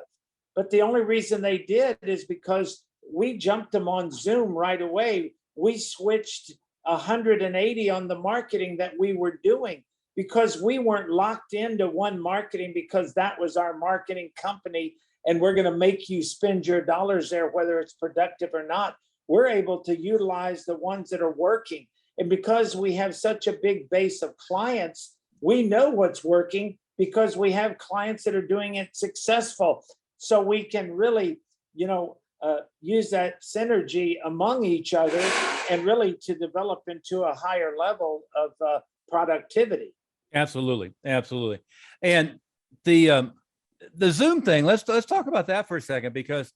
But the only reason they did is because we jumped them on Zoom right away. We switched 180 on the marketing that we were doing because we weren't locked into one marketing because that was our marketing company and we're going to make you spend your dollars there, whether it's productive or not. We're able to utilize the ones that are working. And because we have such a big base of clients, we know what's working because we have clients that are doing it successful. So we can really, use that synergy among each other and really to develop into a higher level of productivity. Absolutely. And the Zoom thing, let's talk about that for a second, because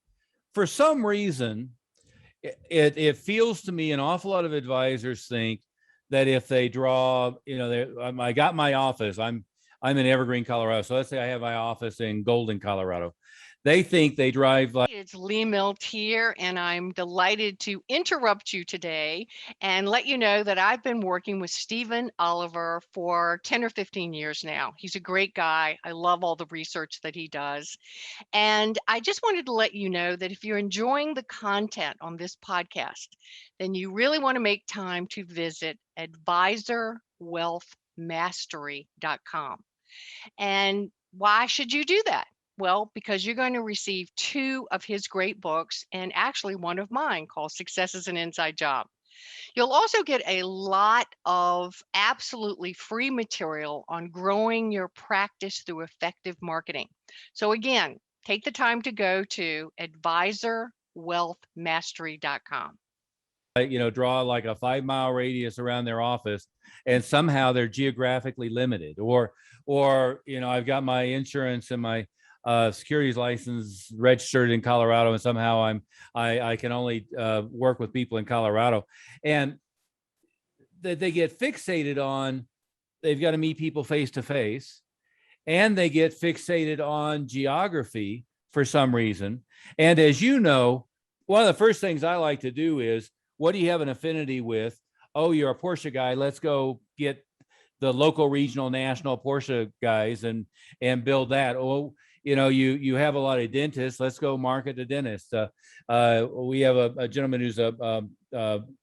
for some reason, it feels to me an awful lot of advisors think that if they draw, I got my office, I'm in Evergreen, Colorado. So let's say I have my office in Golden, Colorado. they think they drive like. It's Lee Milt here, and I'm delighted to interrupt you today and let you know that I've been working with Stephen Oliver for 10 or 15 years now. He's a great guy. I love all the research that he does. And I just wanted to let you know that if you're enjoying the content on this podcast, then you really want to make time to visit advisorwealthmastery.com. And why should you do that? Well, because you're going to receive 2 of his great books and actually one of mine called Success is an Inside Job. You'll also get a lot of absolutely free material on growing your practice through effective marketing. So again, take the time to go to advisorwealthmastery.com. Draw like a 5-mile radius around their office, and somehow they're geographically limited, or I've got my insurance and my securities license registered in Colorado, and somehow I can only work with people in Colorado, and that they get fixated on they've got to meet people face to face, and they get fixated on geography for some reason. And as you know, one of the first things I like to do is, what do you have an affinity with? Oh, you're a Porsche guy. Let's go get the local, regional, national Porsche guys and build that. Oh, you have a lot of dentists. Let's go market the dentist. We have a gentleman who's a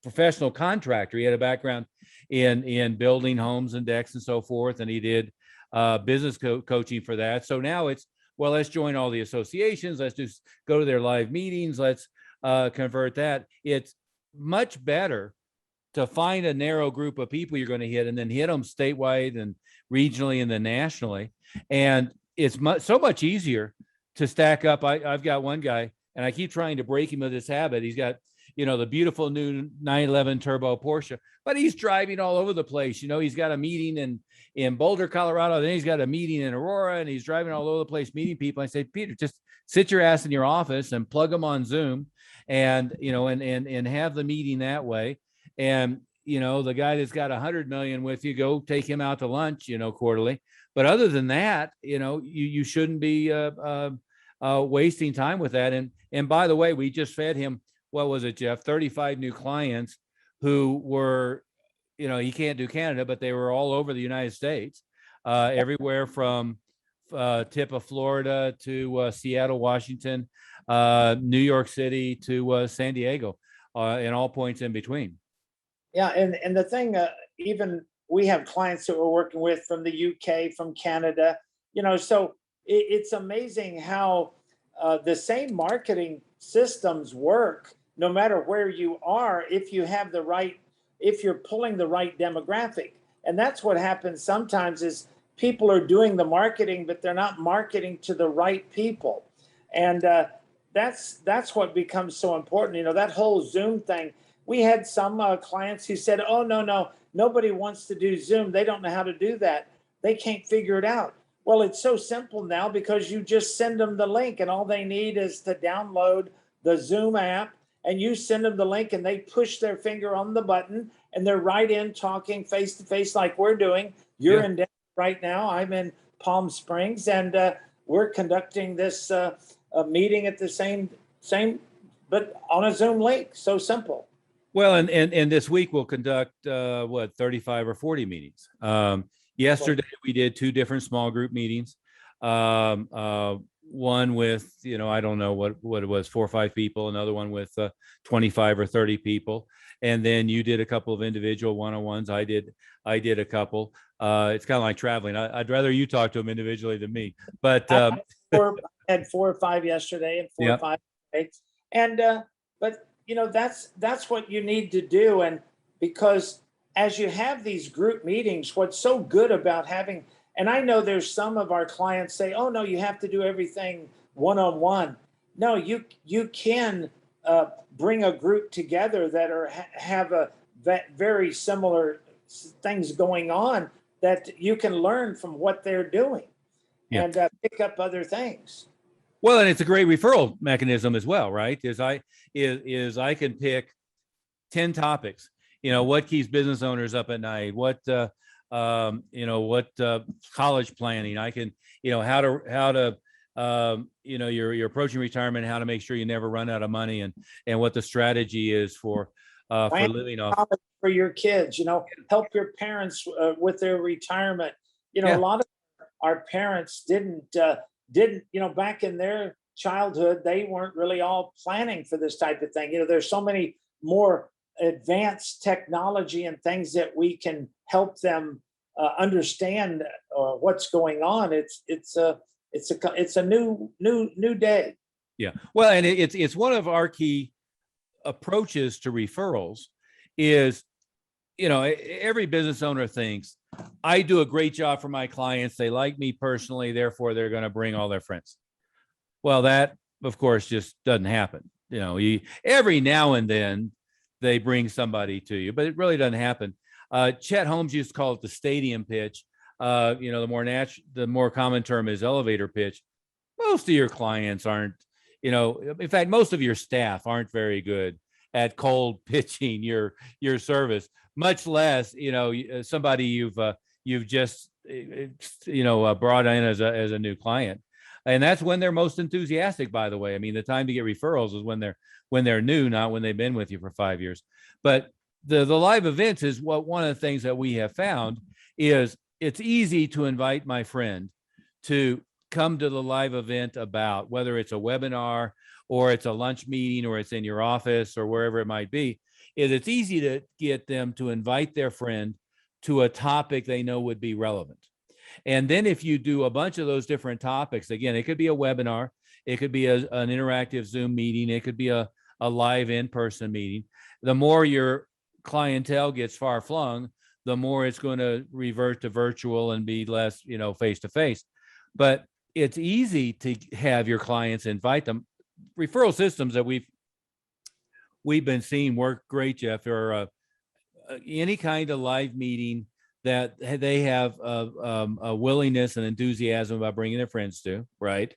professional contractor. He had a background in building homes and decks and so forth, and he did business coaching for that. So now it's, well, let's join all the associations. Let's just go to their live meetings. Let's convert that. It's much better to find a narrow group of people you're going to hit, and then hit them statewide and regionally and then nationally. And it's so much easier to stack up. I've got one guy, and I keep trying to break him of this habit. He's got, the beautiful new 911 turbo Porsche, but he's driving all over the place. He's got a meeting in Boulder, Colorado. Then he's got a meeting in Aurora, and he's driving all over the place meeting people. I say, Peter, just sit your ass in your office and plug them on Zoom, and and have the meeting that way. And the guy that's got 100 million with you, go take him out to lunch, quarterly. But other than that, you shouldn't be wasting time with that. And by the way, we just fed him, what was it, Jeff? 35 new clients who were, he can't do Canada, but they were all over the United States, everywhere from tip of Florida to Seattle, Washington, New York City to San Diego, and all points in between. Yeah, and the thing, even we have clients that we're working with from the UK, from Canada, so it's amazing how the same marketing systems work no matter where you are, if you have if you're pulling the right demographic. And that's what happens sometimes, is people are doing the marketing, but they're not marketing to the right people. And that's what becomes so important. That whole Zoom thing. We had some clients who said, oh, no, nobody wants to do Zoom. They don't know how to do that. They can't figure it out. Well, it's so simple now, because you just send them the link, and all they need is to download the Zoom app, and you send them the link, and they push their finger on the button, and they're right in talking face to face like we're doing. You're in Denver right now. I'm in Palm Springs, and we're conducting this meeting at the same, but on a Zoom link. So simple. Well, and this week we'll conduct 35 or 40 meetings. Yesterday we did 2 different small group meetings. One with, I don't know what it was, 4 or 5 people. Another one with 25 or 30 people. And then you did a couple of individual one-on-ones. I did a couple. It's kind of like traveling. I'd rather you talk to them individually than me. But I had 4 or 5 yesterday, and 4 or 5 today. And but that's what you need to do. And because as you have these group meetings, what's so good about having, and I know there's some of our clients say, oh no, you have to do everything one-on-one. No, you can bring a group together that have very similar things going on, that you can learn from what they're doing and pick up other things. Well, and it's a great referral mechanism as well, right? Is I can pick 10 topics. What keeps business owners up at night? What college planning? I can, how to you're approaching retirement, how to make sure you never run out of money, and what the strategy is for living off. College for your kids, help your parents with their retirement. Yeah. A lot of our parents didn't, back in their childhood, they weren't really all planning for this type of thing. There's so many more advanced technology and things that we can help them understand what's going on. It's a new day. Yeah. Well, and it's one of our key approaches to referrals is, every business owner thinks, I do a great job for my clients. They like me personally, therefore they're going to bring all their friends. Well, that of course just doesn't happen. Every now and then they bring somebody to you, but it really doesn't happen. Chet Holmes used to call it the stadium pitch. The more common term is elevator pitch. Most of your clients aren't, in fact, most of your staff aren't very good at cold pitching your service, much less, somebody you've just, brought in as a new client. And that's when they're most enthusiastic, by the way. I mean, the time to get referrals is when they're new, not when they've been with you for 5 years. But the live events is one of the things that we have found is it's easy to invite my friend to come to the live event about whether it's a webinar or it's a lunch meeting or it's in your office or wherever it might be. It's easy to get them to invite their friend to a topic they know would be relevant. And then if you do a bunch of those different topics, again, it could be a webinar, it could be an interactive Zoom meeting, it could be a live in-person meeting. The more your clientele gets far flung, the more it's going to revert to virtual and be less, face-to-face. But it's easy to have your clients invite them. Referral systems that we've been seeing work great, Jeff, or any kind of live meeting that they have a willingness and enthusiasm about bringing their friends to, right?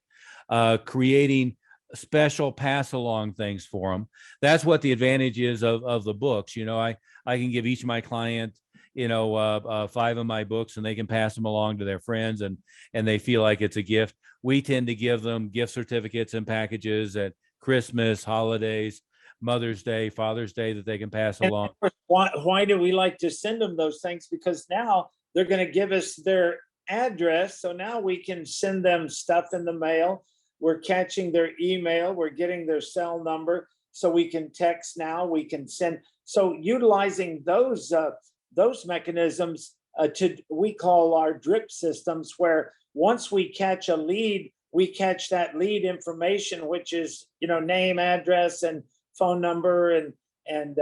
Creating special pass along things for them. That's what the advantage is of the books. I can give each of my client, 5 of my books, and they can pass them along to their friends, and they feel like it's a gift. We tend to give them gift certificates and packages at Christmas, holidays, Mother's Day, Father's Day that they can pass along. Why do we like to send them those things? Because now they're going to give us their address. So now we can send them stuff in the mail. We're catching their email. We're getting their cell number. So we can text now. We can send. So utilizing those mechanisms we call our drip systems, where once we catch a lead, we catch that lead information, which is, name, address, and phone number and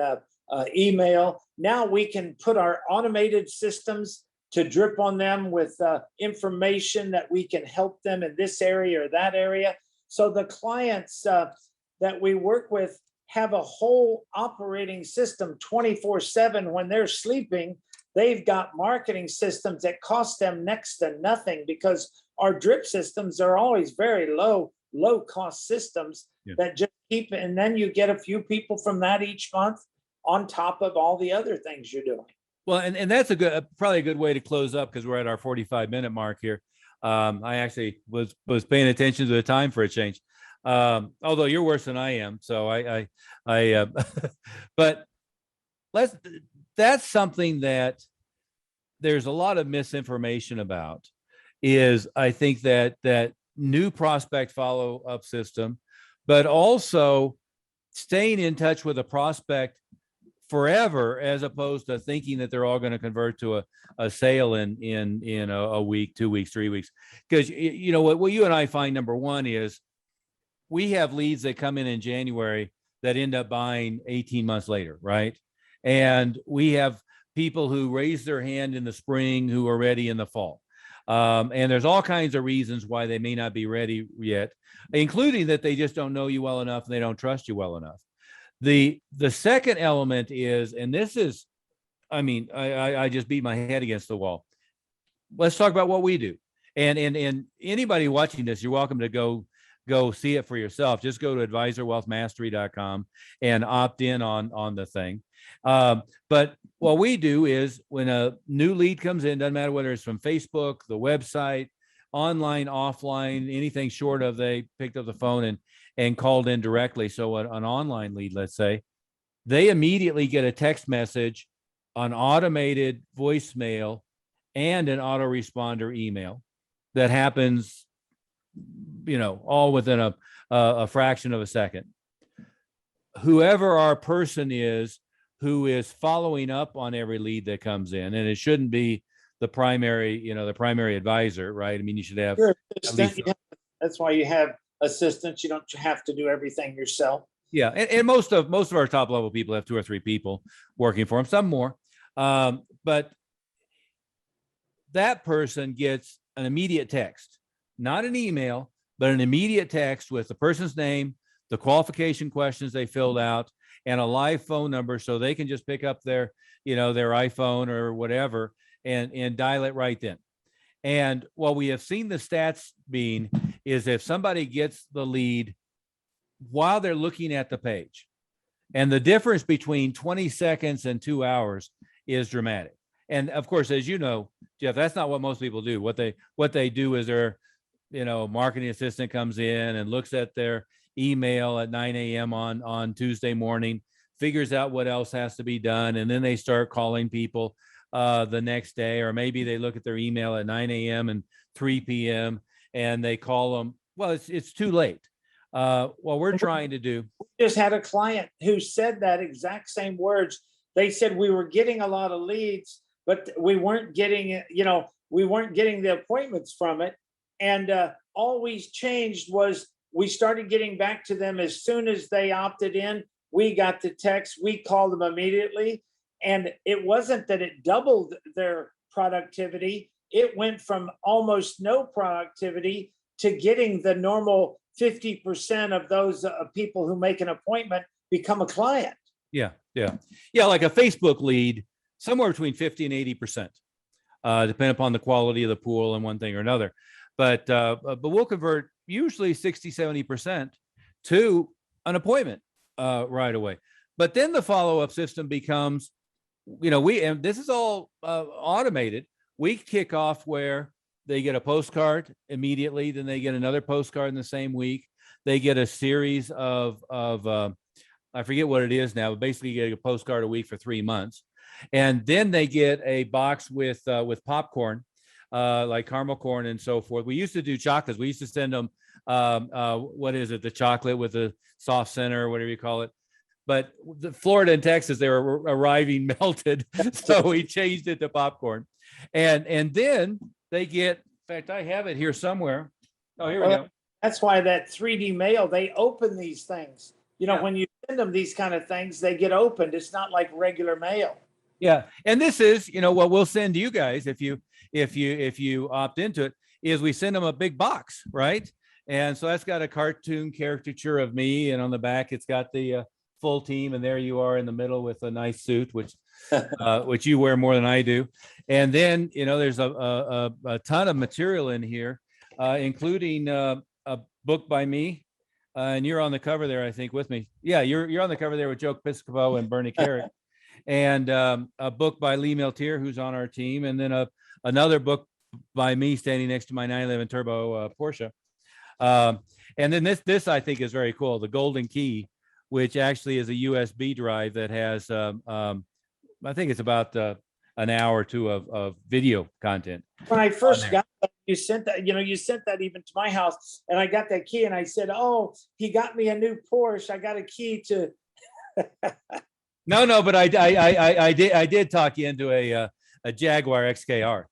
email. Now we can put our automated systems to drip on them with information that we can help them in this area or that area. So the clients that we work with have a whole operating system 24/7 when they're sleeping. They've got marketing systems that cost them next to nothing, because our drip systems are always very low cost systems that just keep, and then you get a few people from that each month on top of all the other things you're doing. Well, and that's probably a good way to close up, because we're at our 45-minute mark here. I actually was paying attention to the time for a change. Although you're worse than I am. So but that's something that there's a lot of misinformation about, is I think that new prospect follow-up system, but also staying in touch with a prospect forever, as opposed to thinking that they're all going to convert to a sale in a week, 2 weeks, 3 weeks. Because what you and I find, number one, is we have leads that come in January that end up buying 18 months later, right? And we have people who raise their hand in the spring who are ready in the fall. And there's all kinds of reasons why they may not be ready yet, including that they just don't know you well enough and they don't trust you well enough. The second element is, and this is, I just beat my head against the wall. Let's talk about what we do. And anybody watching this, you're welcome to go see it for yourself. Just go to advisorwealthmastery.com and opt in on the thing. But what we do is, when a new lead comes in, doesn't matter whether it's from Facebook, the website, online, offline, anything short of they picked up the phone and called in directly. So an online lead, let's say, they immediately get a text message, an automated voicemail, and an autoresponder email that happens, all within a fraction of a second. Whoever our person is who is following up on every lead that comes in, and it shouldn't be the primary advisor, right? I mean, you should have Your at least assistant, that's why you have assistants. You don't have to do everything yourself. yeah, and most of our top level people have 2 or 3 people working for them, some more, but that person gets an immediate text, not an email, but an immediate text with the person's name, the qualification questions they filled out, and a live phone number, so they can just pick up their iPhone or whatever and dial it right then. And what we have seen the stats being is if somebody gets the lead while they're looking at the page, and the difference between 20 seconds and 2 hours is dramatic. And of course, as you know, Jeff, that's not what most people do. What they do is their marketing assistant comes in and looks at their email at 9 a.m. on Tuesday morning, figures out what else has to be done, and then they start calling people the next day, or maybe they look at their email at 9 a.m. and 3 p.m. and they call them. Well, it's too late. What we're trying to do. We just had a client who said that exact same words. They said we were getting a lot of leads, but we weren't getting, we weren't getting the appointments from it. And all we changed was we started getting back to them as soon as they opted in. We got the text, we called them immediately. And it wasn't that it doubled their productivity. It went from almost no productivity to getting the normal 50% of those people who make an appointment become a client. Yeah. Like a Facebook lead, somewhere between 50 and 80%, depending upon the quality of the pool and one thing or another. But we'll convert usually 60, 70% to an appointment right away. But then the follow-up system becomes, and this is all automated. We kick off where they get a postcard immediately, then they get another postcard in the same week. They get a series of I forget what it is now, but basically you get a postcard a week for 3 months. And then they get a box with popcorn, like caramel corn and so forth. We used to do chocolates. We used to send them, what is it? The chocolate with the soft center, or whatever you call it. But the Florida and Texas, they were arriving melted. So we changed it to popcorn. And then they get, in fact, I have it here somewhere. Oh, here we go. That's why that 3D mail, they open these things. When you send them these kind of things, they get opened. It's not like regular mail. Yeah. And this is, what we'll send to you guys if you opt into it, is we send them a big box, right? And so that's got a cartoon caricature of me, and on the back it's got the full team, and there you are in the middle with a nice suit, which you wear more than I do. And then there's a ton of material in here, including a book by me, and you're on the cover there, I think, with me. Yeah, you're on the cover there with Joe Piscopo and Bernie Carrick, and a book by Lee Meltier, who's on our team, and then another book by me standing next to my 911 Turbo Porsche. And then this I think is very cool, the Golden Key, which actually is a USB drive that has, I think it's about an hour or two of video content. When I first got that, you sent that even to my house, and I got that key, and I said, "Oh, he got me a new Porsche. I got a key to." No, but I did talk you into a Jaguar XKR.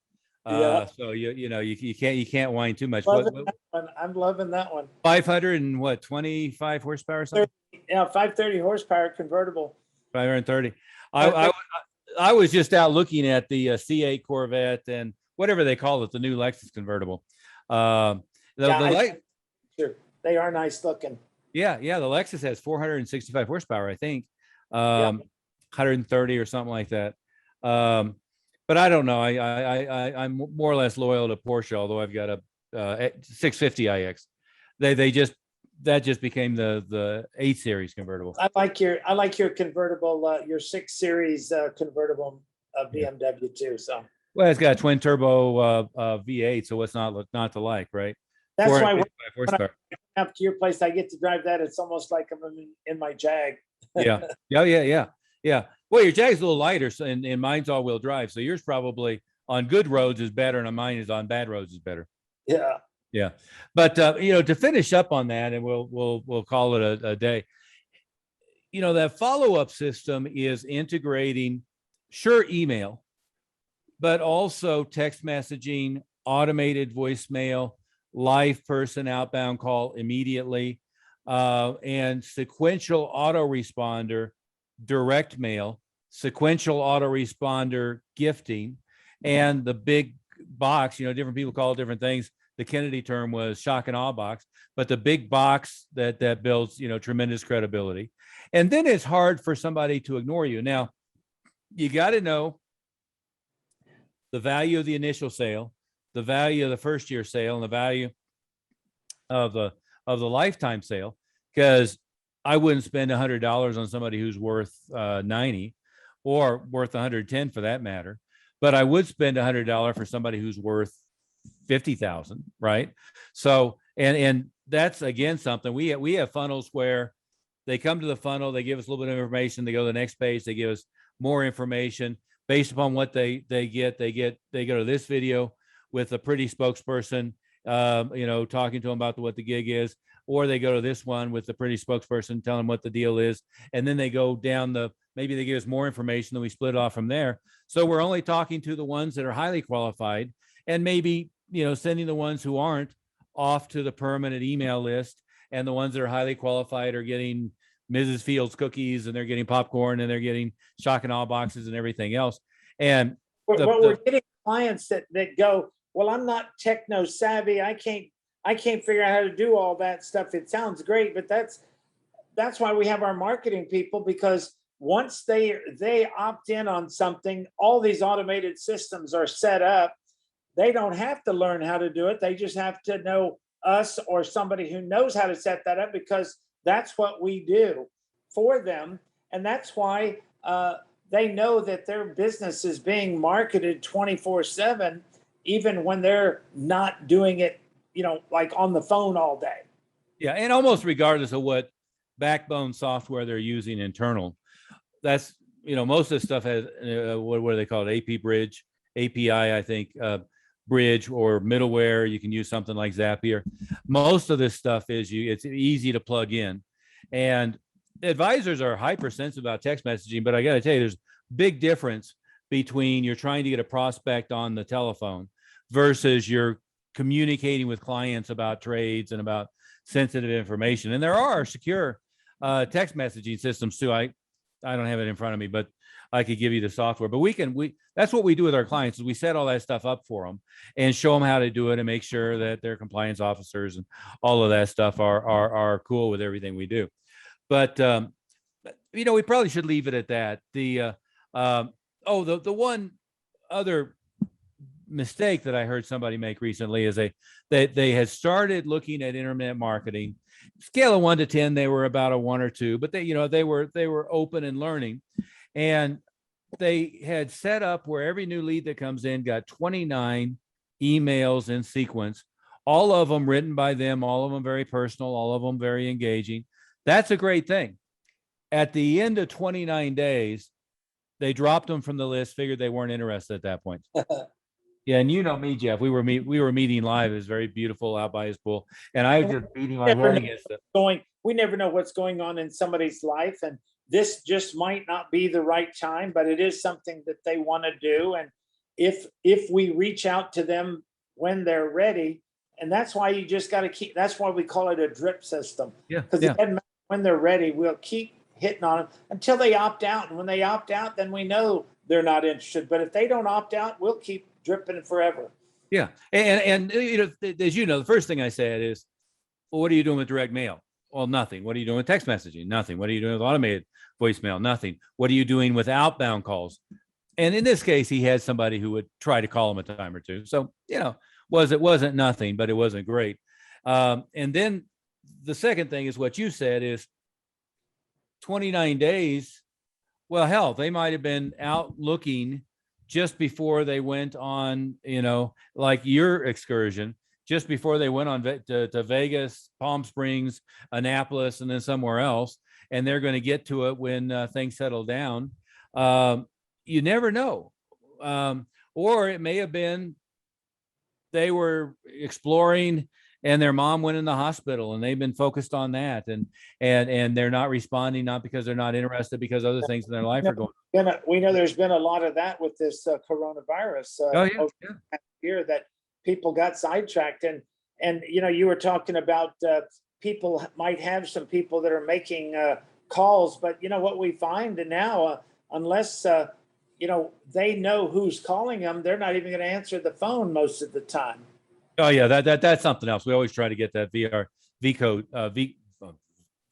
Yeah. So you can't whine too much. I'm loving that one. 25 horsepower or something? Yeah, 530 horsepower convertible. 530. I was just out looking at the C8 Corvette and whatever they call it, the new Lexus convertible. Sure, they are nice looking. Yeah, the Lexus has 465 horsepower, I think, 130 or something like that. But I don't know. I'm more or less loyal to Porsche, although I've got a 650 iX. That just became the 8 Series convertible. I like your convertible, your 6 Series convertible BMW too. So Well, it's got a twin turbo V8, so what's not to like, right? That's why 455 when I horsepower. come up to your place, I get to drive that. It's almost like I'm in my Jag. Yeah. Yeah. Well, your Jag's a little lighter, so, and mine's all-wheel drive, so yours probably on good roads is better, and mine is on bad roads is better. Yeah. Yeah. But to finish up on that, and we'll call it a day. That follow-up system is integrating, sure, email, but also text messaging, automated voicemail, live person outbound call immediately, and sequential autoresponder, direct mail, sequential autoresponder gifting, and the big box. Different people call it different things. The Kennedy term was shock and awe box, but the big box that builds tremendous credibility. And then it's hard for somebody to ignore you. Now, you got to know the value of the initial sale, the value of the first year sale, and the value of the lifetime sale, because I wouldn't spend $100 on somebody who's worth 90 or worth 110 for that matter, but I would spend $100 for somebody who's worth 50,000, right? So and that's again something we have funnels where they come to the funnel, they give us a little bit of information, they go to the next page, they give us more information based upon what they get. They go to this video with a pretty spokesperson, talking to them about what the gig is, or they go to this one with the pretty spokesperson telling them what the deal is, and then they go down maybe they give us more information, then we split off from there. So we're only talking to the ones that are highly qualified, and maybe sending the ones who aren't off to the permanent email list, and the ones that are highly qualified are getting Mrs. Fields cookies, and they're getting popcorn, and they're getting shock and awe boxes and everything else. And we're getting clients that go, well, I'm not techno savvy. I can't figure out how to do all that stuff. It sounds great, but that's why we have our marketing people, because once they opt in on something, all these automated systems are set up. They don't have to learn how to do it. They just have to know us or somebody who knows how to set that up, because that's what we do for them. And that's why they know that their business is being marketed 24/7, even when they're not doing it, like on the phone all day. Yeah. And almost regardless of what backbone software they're using internal, that's, most of the stuff has, what do they call it? API, I think, bridge or middleware. You can use something like Zapier. Most of this stuff it's easy to plug in, and advisors are hypersensitive about text messaging, but I got to tell you, there's big difference between you're trying to get a prospect on the telephone versus you're communicating with clients about trades and about sensitive information. And there are secure text messaging systems too. I don't have it in front of me, but I could give you the software. But that's what we do with our clients, is we set all that stuff up for them and show them how to do it, and make sure that their compliance officers and all of that stuff are cool with everything we do. But we probably should leave it at that. The one other mistake that I heard somebody make recently is they had started looking at internet marketing. Scale of 1 to 10, they were about a 1 or 2, but they were open and learning, and they had set up where every new lead that comes in got 29 emails in sequence, all of them written by them, all of them very personal, all of them very engaging. That's a great thing. At the end of 29 days, they dropped them from the list, figured they weren't interested at that point. Yeah, and me, Jeff, we were meeting live. It was very beautiful out by his pool, and I was just beating my head against it. We never know what's going on in somebody's life, and this just might not be the right time, but it is something that they want to do. And if we reach out to them when they're ready, and that's why you just got to keep. That's why we call it a drip system. Yeah, because it doesn't matter when they're ready. We'll keep hitting on them until they opt out, and when they opt out, then we know they're not interested. But if they don't opt out, we'll keep dripping forever. Yeah. And as the first thing I said is, well, what are you doing with direct mail? Well, nothing. What are you doing with text messaging? Nothing. What are you doing with automated voicemail? Nothing. What are you doing with outbound calls? And in this case, he had somebody who would try to call him a time or two. So, it wasn't nothing, but it wasn't great. And then the second thing is what you said is 29 days. Well, hell, they might have been out looking just before they went on, like your excursion, just before they went on to Vegas, Palm Springs, Annapolis, and then somewhere else, and they're going to get to it when things settle down. You never know. Or it may have been they were exploring and their mom went in the hospital and they've been focused on that, and they're not responding, not because they're not interested, because other things in their life are going on. We know there's been a lot of that with this coronavirus over the year, that people got sidetracked, and you were talking about people might have some people that are making calls, but what we find now, unless they know who's calling them, they're not even going to answer the phone most of the time. Oh yeah, that's something else. We always try to get that V code,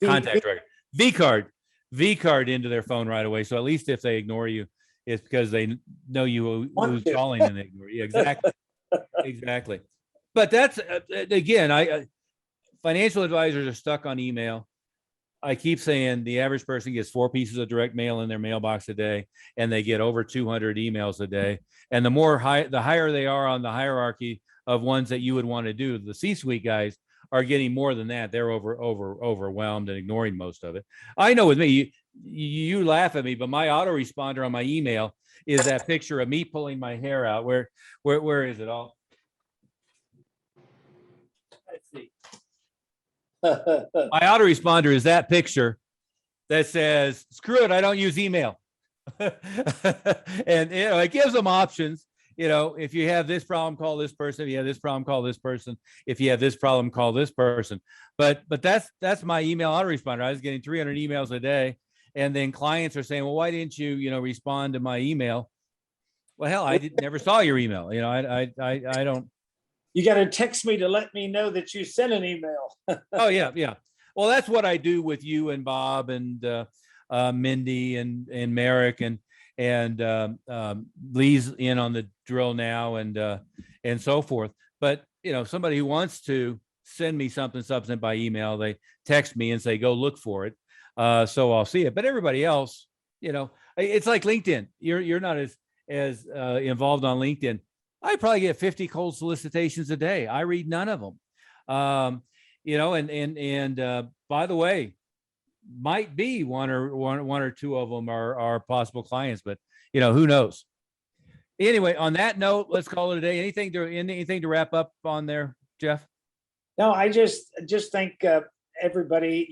contact record, V card into their phone right away. So at least if they ignore you, it's because they know you who's calling and they ignore you. Exactly, exactly. But that's again, financial advisors are stuck on email. I keep saying the average person gets 4 pieces of direct mail in their mailbox a day, and they get over 200 emails a day. And the higher they are on the hierarchy of ones that you would want to do, the C-suite guys are getting more than that. They're overwhelmed and ignoring most of it. I know with me, you laugh at me, but my autoresponder on my email is that picture of me pulling my hair out. Where is it all? Let's see. My autoresponder is that picture that says, screw it, I don't use email. And it gives them options. If you have this problem, call this person. If you have this problem, call this person. If you have this problem, call this person. But that's my email autoresponder. I was getting 300 emails a day. And then clients are saying, well, why didn't you, respond to my email? Well, hell, I never saw your email. I don't. You got to text me to let me know that you sent an email. Oh yeah. Yeah. Well, that's what I do with you and Bob and Mindy and Merrick and Lee's in on the drill now and so forth. But somebody who wants to send me something by email, they text me and say, go look for it. So I'll see it. But everybody else, it's like LinkedIn. You're not as involved on LinkedIn. I probably get 50 cold solicitations a day. I read none of them. And by the way, might be one or two of them are possible clients, but who knows? Anyway, on that note, let's call it a day. Anything to wrap up on there, Jeff? No, I just think everybody,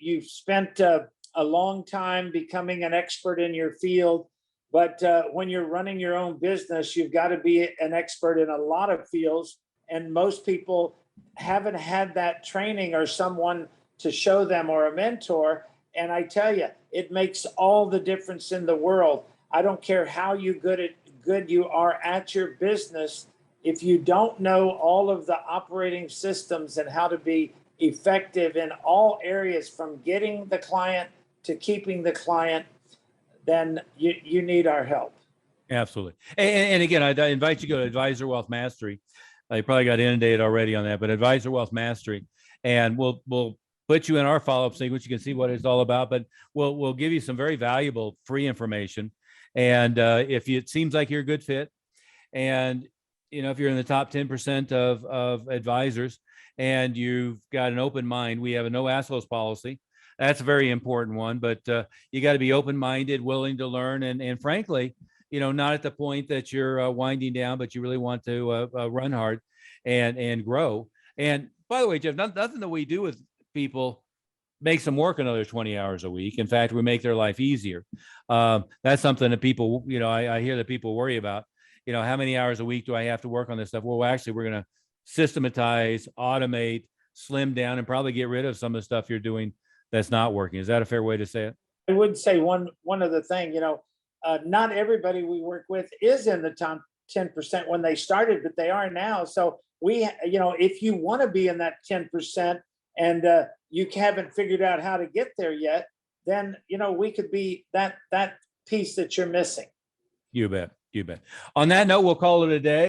you've spent a long time becoming an expert in your field, but when you're running your own business, you've got to be an expert in a lot of fields, and most people haven't had that training or someone to show them or a mentor. And I tell you, it makes all the difference in the world. I don't care how good you are at your business. If you don't know all of the operating systems and how to be effective in all areas, from getting the client to keeping the client, then you need our help. Absolutely. And again, I invite you to go to Advisor Wealth Mastery. You probably got inundated already on that, but Advisor Wealth Mastery, and we'll put you in our follow-up sequence. You can see what it's all about, but we'll give you some very valuable free information. And if it seems like you're a good fit, and if you're in the top 10% of advisors and you've got an open mind, we have a no assholes policy. That's a very important one, but you got to be open-minded, willing to learn, and frankly, not at the point that you're winding down, but you really want to run hard and grow. And by the way, Jeff, nothing that we do with people makes them work another 20 hours a week. In fact, we make their life easier. That's something that people, I hear that people worry about. How many hours a week do I have to work on this stuff? Well, actually, we're going to systematize, automate, slim down, and probably get rid of some of the stuff you're doing that's not working. Is that a fair way to say it? I would say one other thing, not everybody we work with is in the top 10% when they started, but they are now. So we, if you want to be in that 10% and you haven't figured out how to get there yet, then, we could be that piece that you're missing. You bet. On that note, we'll call it a day.